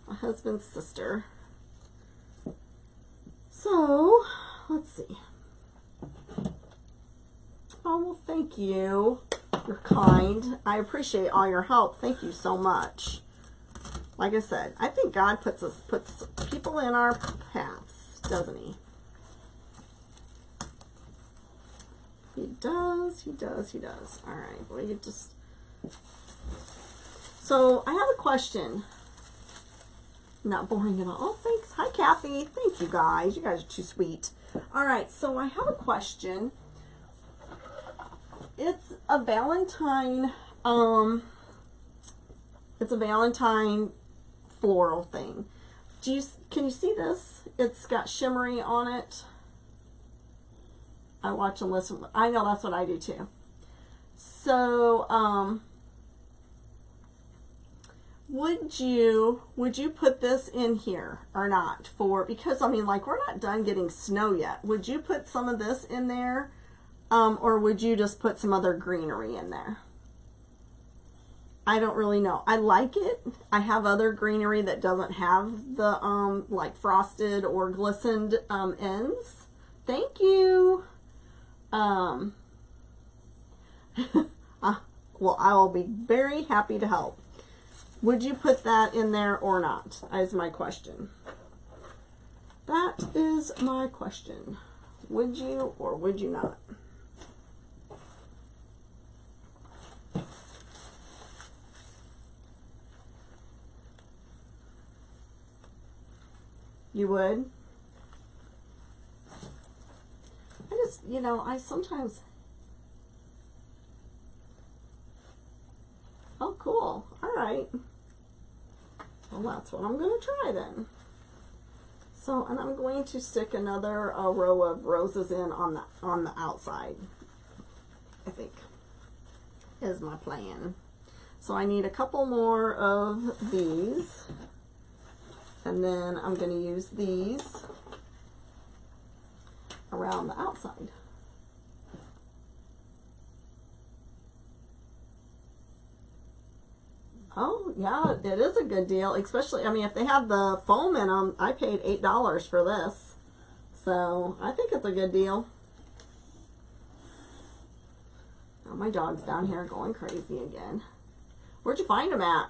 Speaker 1: My husband's sister. So, let's see. Oh, well, thank you. You're kind. I appreciate all your help. Thank you so much. Like I said, I think God puts people in our paths, doesn't he? He does, he does, he does. All right, well, you just... So, I have a question. Not boring at all. Oh, thanks. Hi, Kathy. Thank you, guys. You guys are too sweet. All right, so I have a question. It's a Valentine, floral thing. Can you see this? It's got shimmery on it. I watch and listen. I know that's what I do too. So, would you put this in here or not? Because I mean, like, we're not done getting snow yet. Would you put some of this in there, or would you just put some other greenery in there? I don't really know. I like it. I have other greenery that doesn't have the like frosted or glistened ends. Thank you. Well, I will be very happy to help. Would you put that in there or not? Is my question. That is my question. Would you or would you not? You would? I just, you know, I sometimes... Oh, cool. All right. Well, that's what I'm going to try then. So, and I'm going to stick another row of roses in on the outside, I think, is my plan. So I need a couple more of these. And then I'm going to use these around the outside. Oh, yeah, it is a good deal. Especially, I mean, if they have the foam in them, I paid $8 for this. So, I think it's a good deal. Oh, my dog's down here going crazy again. Where'd you find him at?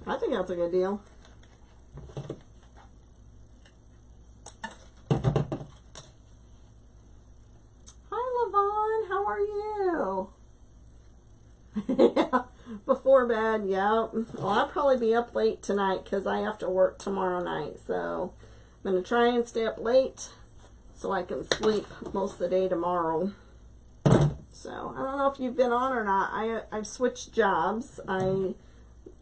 Speaker 1: I think that's a good deal. How are you? Yeah, before bed, yeah. Well, I'll probably be up late tonight because I have to work tomorrow night. So I'm going to try and stay up late so I can sleep most of the day tomorrow. So I don't know if you've been on or not. I've switched jobs. I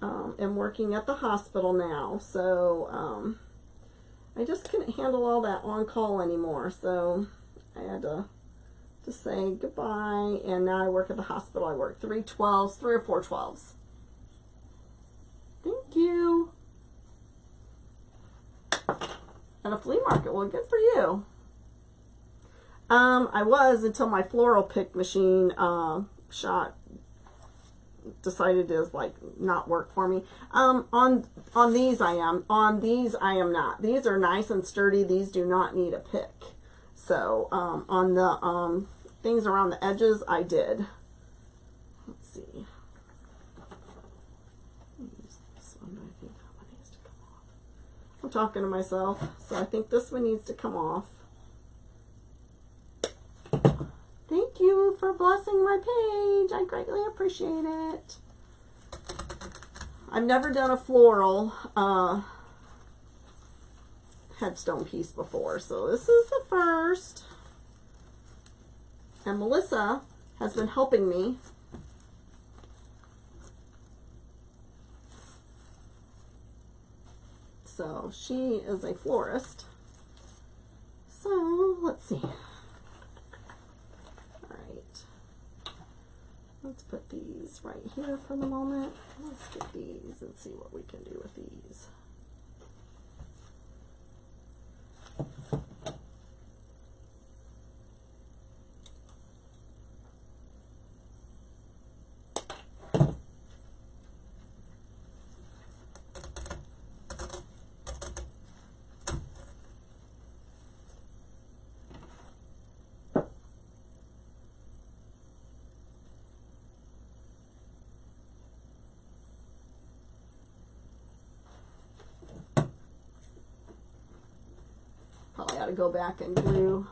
Speaker 1: am working at the hospital now. So I just couldn't handle all that on-call anymore. So I had to say goodbye, and now I work at the hospital. I work 3 or 4 12s. Thank you. At a flea market. Well, good for you. I was until my floral pick machine decided to like not work for me. On these I am. On these I am not. These are nice and sturdy. These do not need a pick. So on the things around the edges, I did. Let's see. Use this one. I think that one needs to come off. I'm talking to myself, so I think this one needs to come off. Thank you for blessing my page. I greatly appreciate it. I've never done a floral headstone piece before, so this is the first. And Melissa has been helping me. So she is a florist. So let's see. All right. Let's put these right here for the moment. Let's get these and see what we can do with these. Probably ought to go back and glue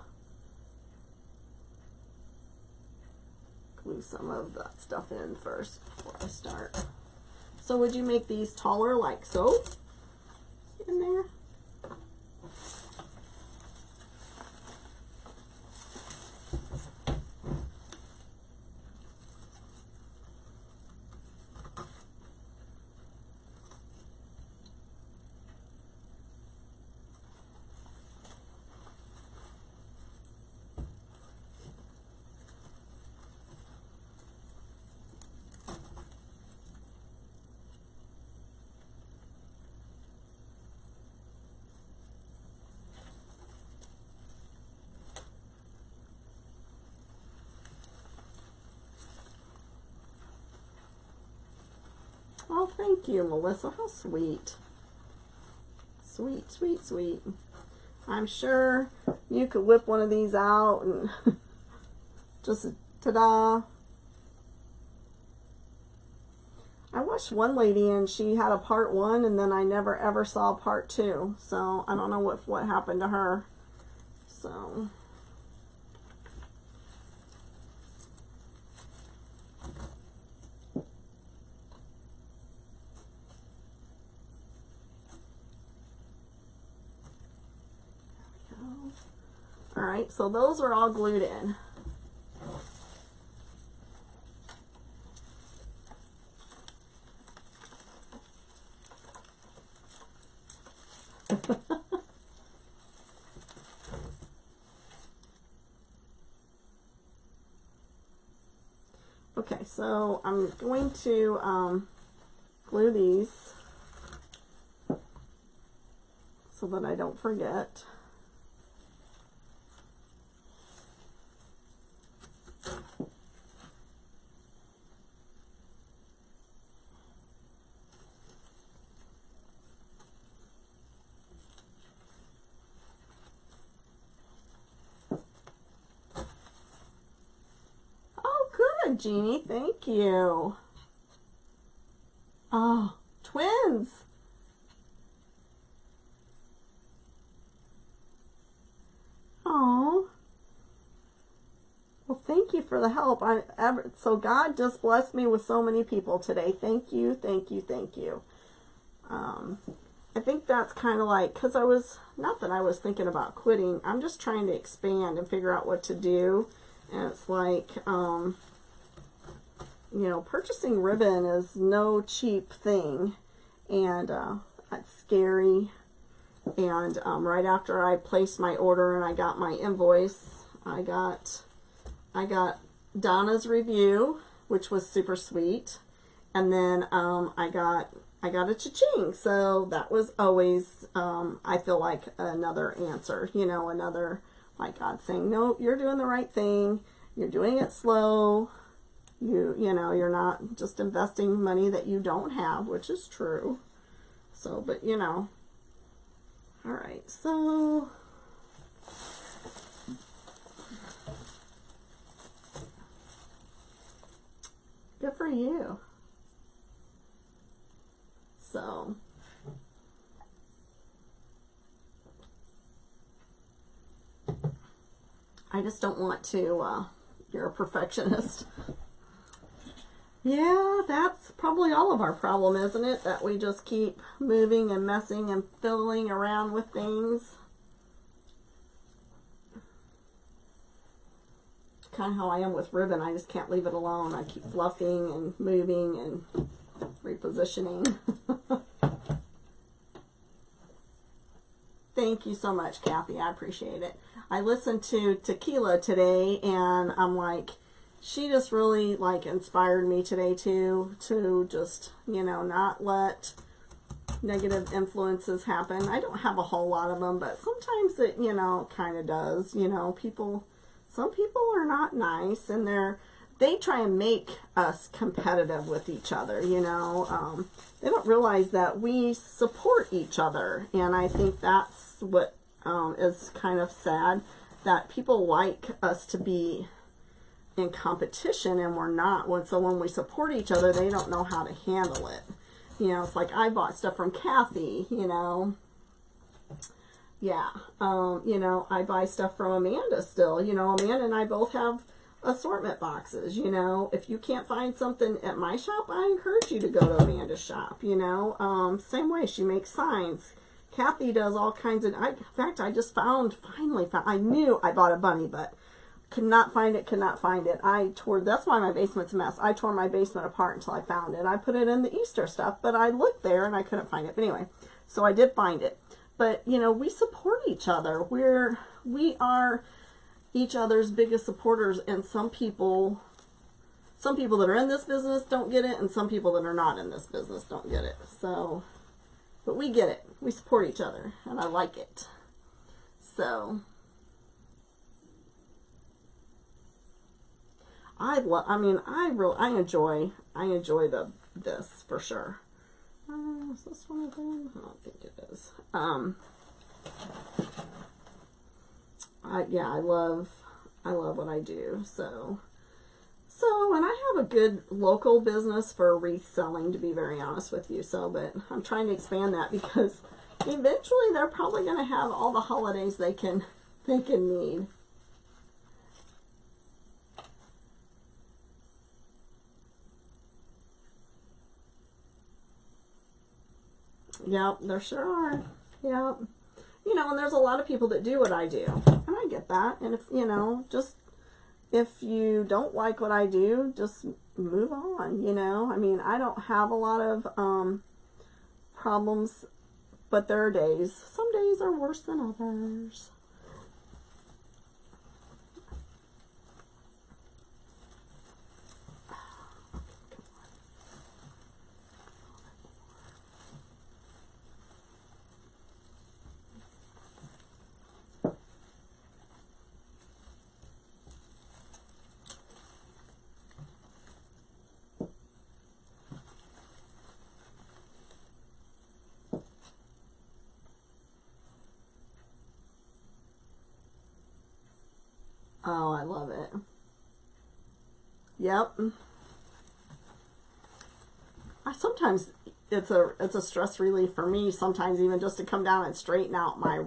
Speaker 1: some of that stuff in first before I start. So would you make these taller like so in there? Oh, thank you, Melissa. How sweet. Sweet, sweet, sweet. I'm sure you could whip one of these out and just ta-da. I watched one lady and she had a part 1 and then I never ever saw part 2. So I don't know what happened to her. So all right, so those are all glued in. Okay, so I'm going to glue these so that I don't forget. Jeannie, thank you. Oh, twins. Oh. Well, thank you for the help. So God just blessed me with so many people today. Thank you, thank you, thank you. I think that's kind of like, because not that I was thinking about quitting, I'm just trying to expand and figure out what to do. And it's like, you know, purchasing ribbon is no cheap thing, and it's scary. And right after I placed my order and I got my invoice, I got Donna's review, which was super sweet, and then I got a cha-ching. So that was always I feel like another answer, you know, another, like God saying, no, you're doing the right thing. You're doing it slow. You know, you're not just investing money that you don't have, which is true. So, but you know, all right, so good for you. So I just don't want to, you're a perfectionist. Yeah, that's probably all of our problem, isn't it? That we just keep moving and messing and fiddling around with things. Kind of how I am with ribbon. I just can't leave it alone. I keep fluffing and moving and repositioning. Thank you so much, Kathy. I appreciate it. I listened to Tequila today, and I'm like, she just really like inspired me today too, to just, you know, not let negative influences happen. I don't have a whole lot of them, but sometimes it, you know, kind of does. You know, some people are not nice, and they try and make us competitive with each other, you know. They don't realize that we support each other, and I think that's what is kind of sad, that people like us to be in competition and we're not. So when we support each other, they don't know how to handle it. You know, it's like I bought stuff from Kathy, you know. Yeah. You know, I buy stuff from Amanda still. You know, Amanda and I both have assortment boxes. You know, if you can't find something at my shop, I encourage you to go to Amanda's shop, you know. Same way, she makes signs. Kathy does all kinds of, in fact, I just finally found, I knew I bought a bunny, but could not find it. That's why my basement's a mess. I tore my basement apart until I found it. I put it in the Easter stuff, but I looked there and I couldn't find it. But anyway, so I did find it. But, you know, we support each other. We are each other's biggest supporters, and some people that are in this business don't get it, and some people that are not in this business don't get it. So, but we get it. We support each other, and I like it. So, I enjoy this for sure. Is this one again? I don't think it is. Yeah, I love what I do. So, and I have a good local business for wreath selling, to be very honest with you. So, but I'm trying to expand that, because eventually they're probably going to have all the holidays they can need. Yep, there sure are. Yep. You know, and there's a lot of people that do what I do, and I get that. And if, you know, if you don't like what I do, just move on, you know. I mean, I don't have a lot of problems, but there are days. Some days are worse than others. Oh, I love it. Yep. Sometimes it's a stress relief for me, sometimes even just to come down and straighten out my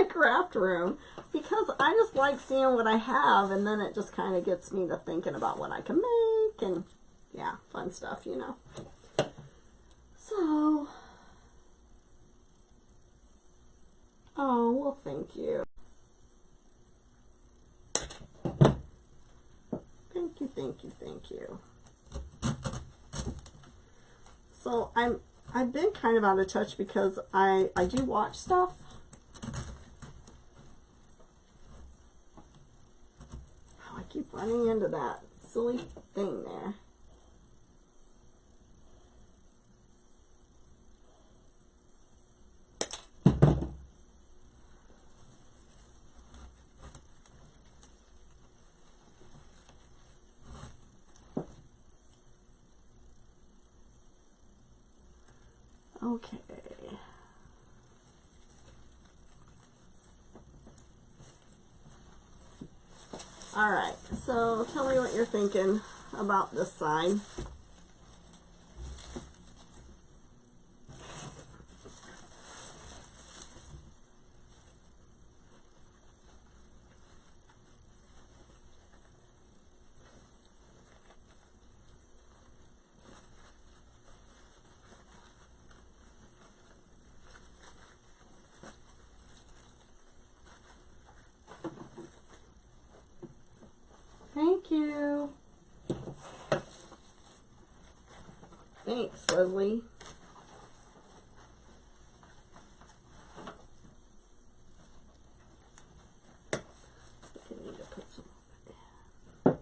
Speaker 1: craft room, because I just like seeing what I have, and then it just kind of gets me to thinking about what I can make, and yeah, fun stuff, you know. So, oh, well, thank you. Thank you. So I've been kind of out of touch, because I do watch stuff. Oh, I keep running into that silly thing there. Okay. All right, so tell me what you're thinking about this side. Thank you. Thanks, Leslie. I need to put some over there.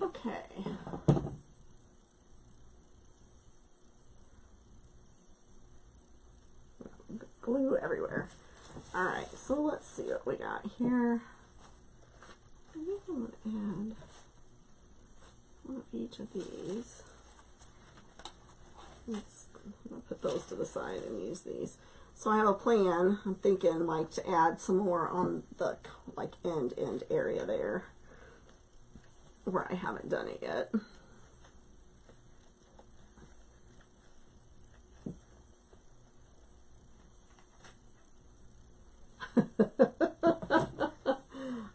Speaker 1: Okay. Glue everywhere. All right, so let's see what we got here. I think I'm going to add one of each of these. I'm going to put those to the side and use these. So I have a plan. I'm thinking like to add some more on the like end area there where I haven't done it yet.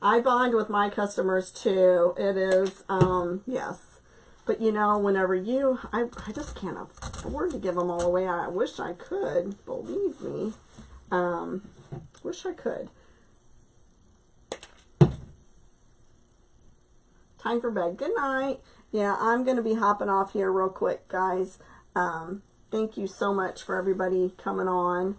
Speaker 1: I bond with my customers too. It is, yes. But you know, whenever I just can't afford to give them all away. I wish I could, believe me. Wish I could. Time for bed. Good night. Yeah, I'm going to be hopping off here real quick, guys. Thank you so much for everybody coming on.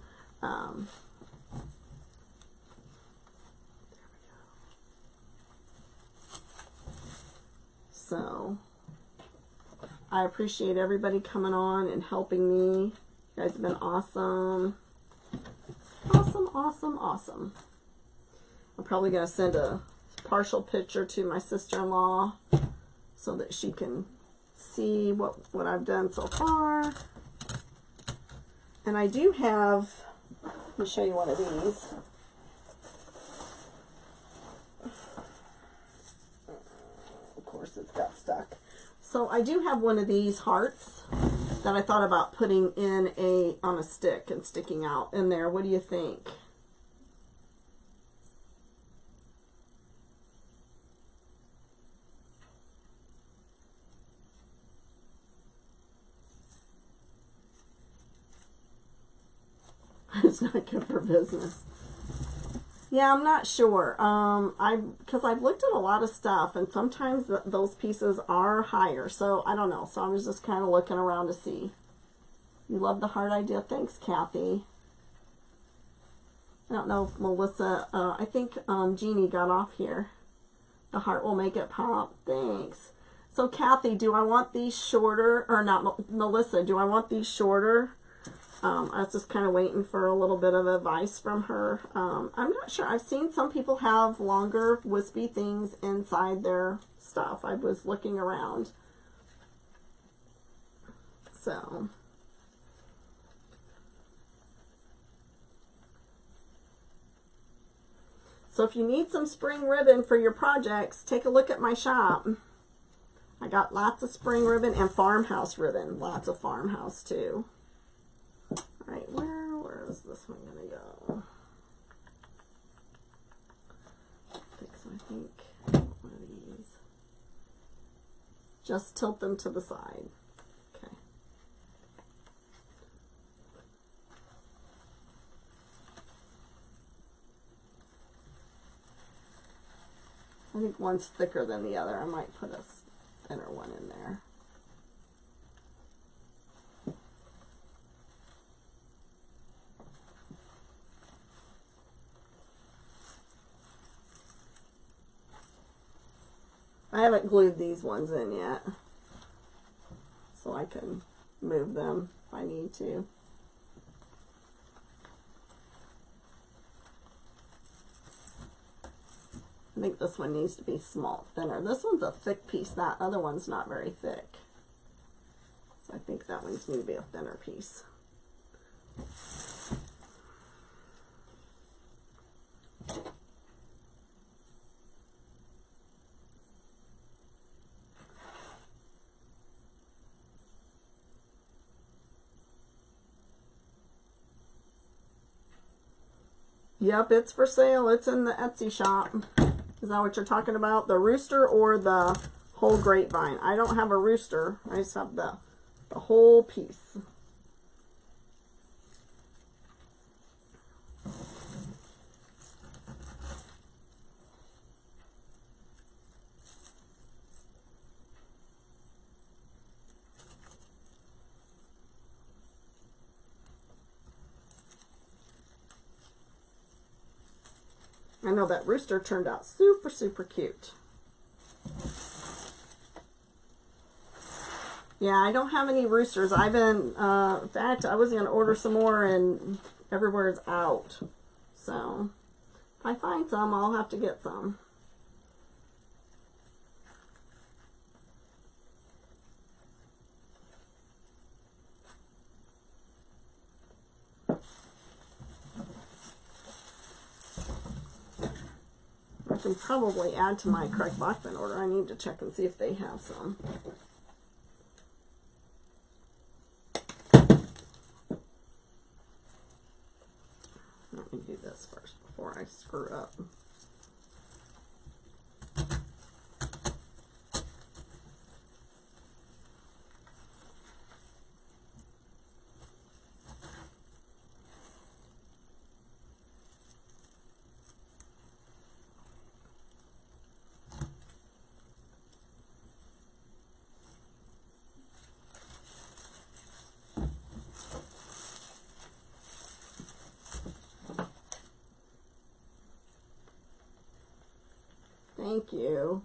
Speaker 1: So, I appreciate everybody coming on and helping me. You guys have been awesome. Awesome, awesome, awesome. I'm probably going to send a partial picture to my sister-in-law so that she can see what I've done so far. And I do have, let me show you one of these. Of course, it's got stuck. So I do have one of these hearts that I thought about putting in on a stick and sticking out in there. What do you think? It's not good for business. Yeah, I'm not sure. Because I've looked at a lot of stuff, and sometimes those pieces are higher. So I don't know. So I was just kind of looking around to see. You love the heart idea. Thanks, Kathy. I don't know if Melissa. I think Jeannie got off here. The heart will make it pop. Thanks. So Kathy, do I want these shorter or not? Melissa, do I want these shorter? I was just kind of waiting for a little bit of advice from her. I'm not sure. I've seen some people have longer wispy things inside their stuff. I was looking around. So if you need some spring ribbon for your projects, take a look at my shop. I got lots of spring ribbon and farmhouse ribbon. Lots of farmhouse too. All right, where is this one going to go? I think one of these. Just tilt them to the side. Okay. I think one's thicker than the other. I might put a thinner one in there. I haven't glued these ones in yet, so I can move them if I need to. I think this one needs to be thinner. This one's a thick piece. That other one's not very thick. So I think that one's need to be a thinner piece. Yep, it's for sale. It's in the Etsy shop. Is that what you're talking about? The rooster or the whole grapevine? I don't have a rooster. I just have the whole piece. I know that rooster turned out super, super cute. Yeah, I don't have any roosters. I've been, in fact, I was going to order some more and everywhere is out. So, if I find some, I'll have to get some. I can probably add to my Craig Bachman order. I need to check and see if they have some. Let me do this first before I screw up. Thank you.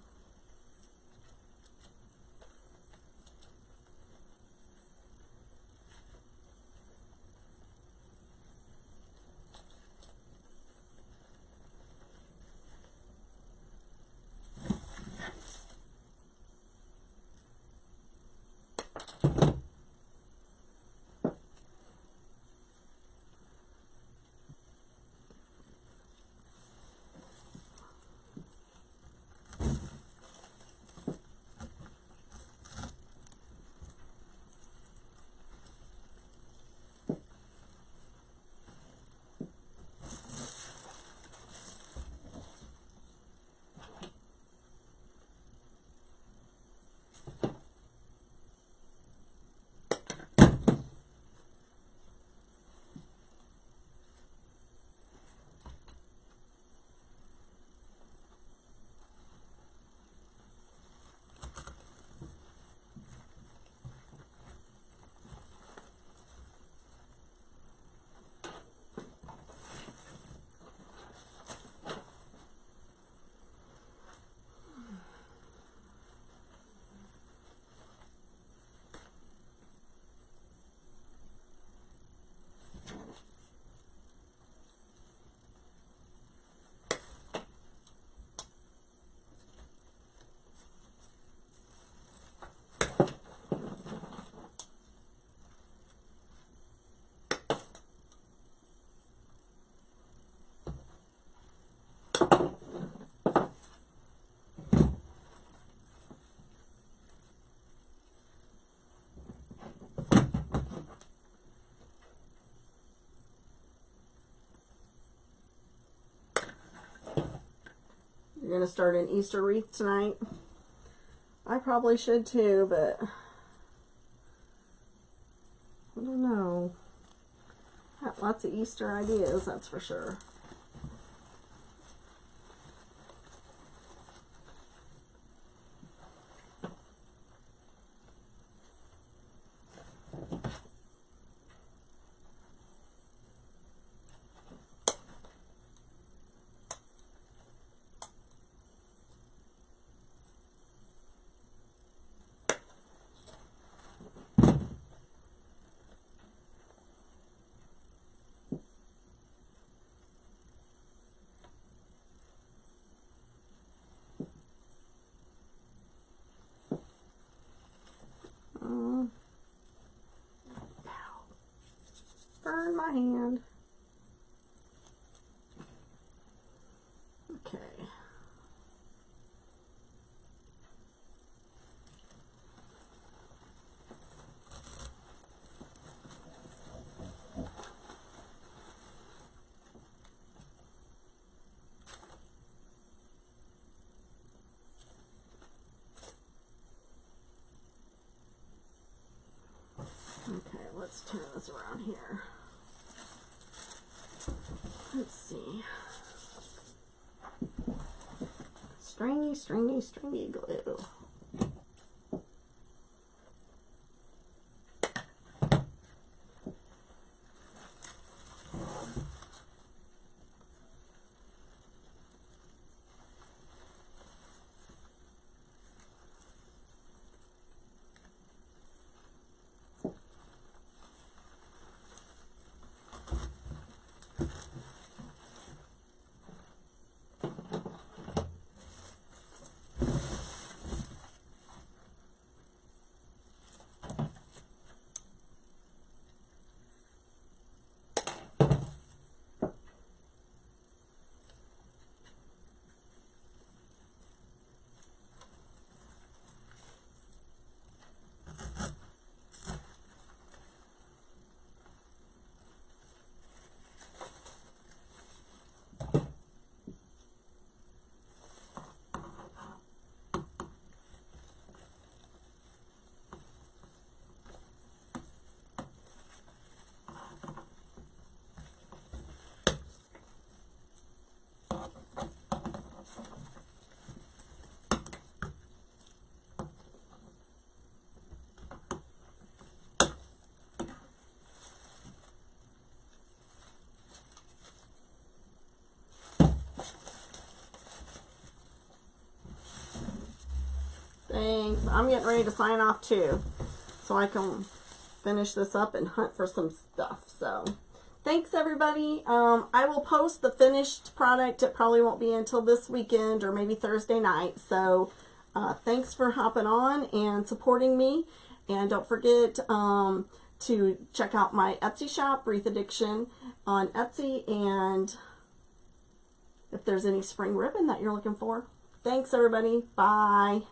Speaker 1: You're going to start an Easter wreath tonight. I probably should too, but I don't know. Got lots of Easter ideas, that's for sure. Burn my hand. Okay. Okay, let's turn this around here. Let's see. Stringy, stringy, stringy glue. Thanks. I'm getting ready to sign off too, so I can finish this up and hunt for some stuff. So thanks everybody. I will post the finished product. It probably won't be until this weekend or maybe Thursday night. So thanks for hopping on and supporting me. And don't forget to check out my Etsy shop, Wreath Addiction, on Etsy. And if there's any spring ribbon that you're looking for. Thanks everybody. Bye.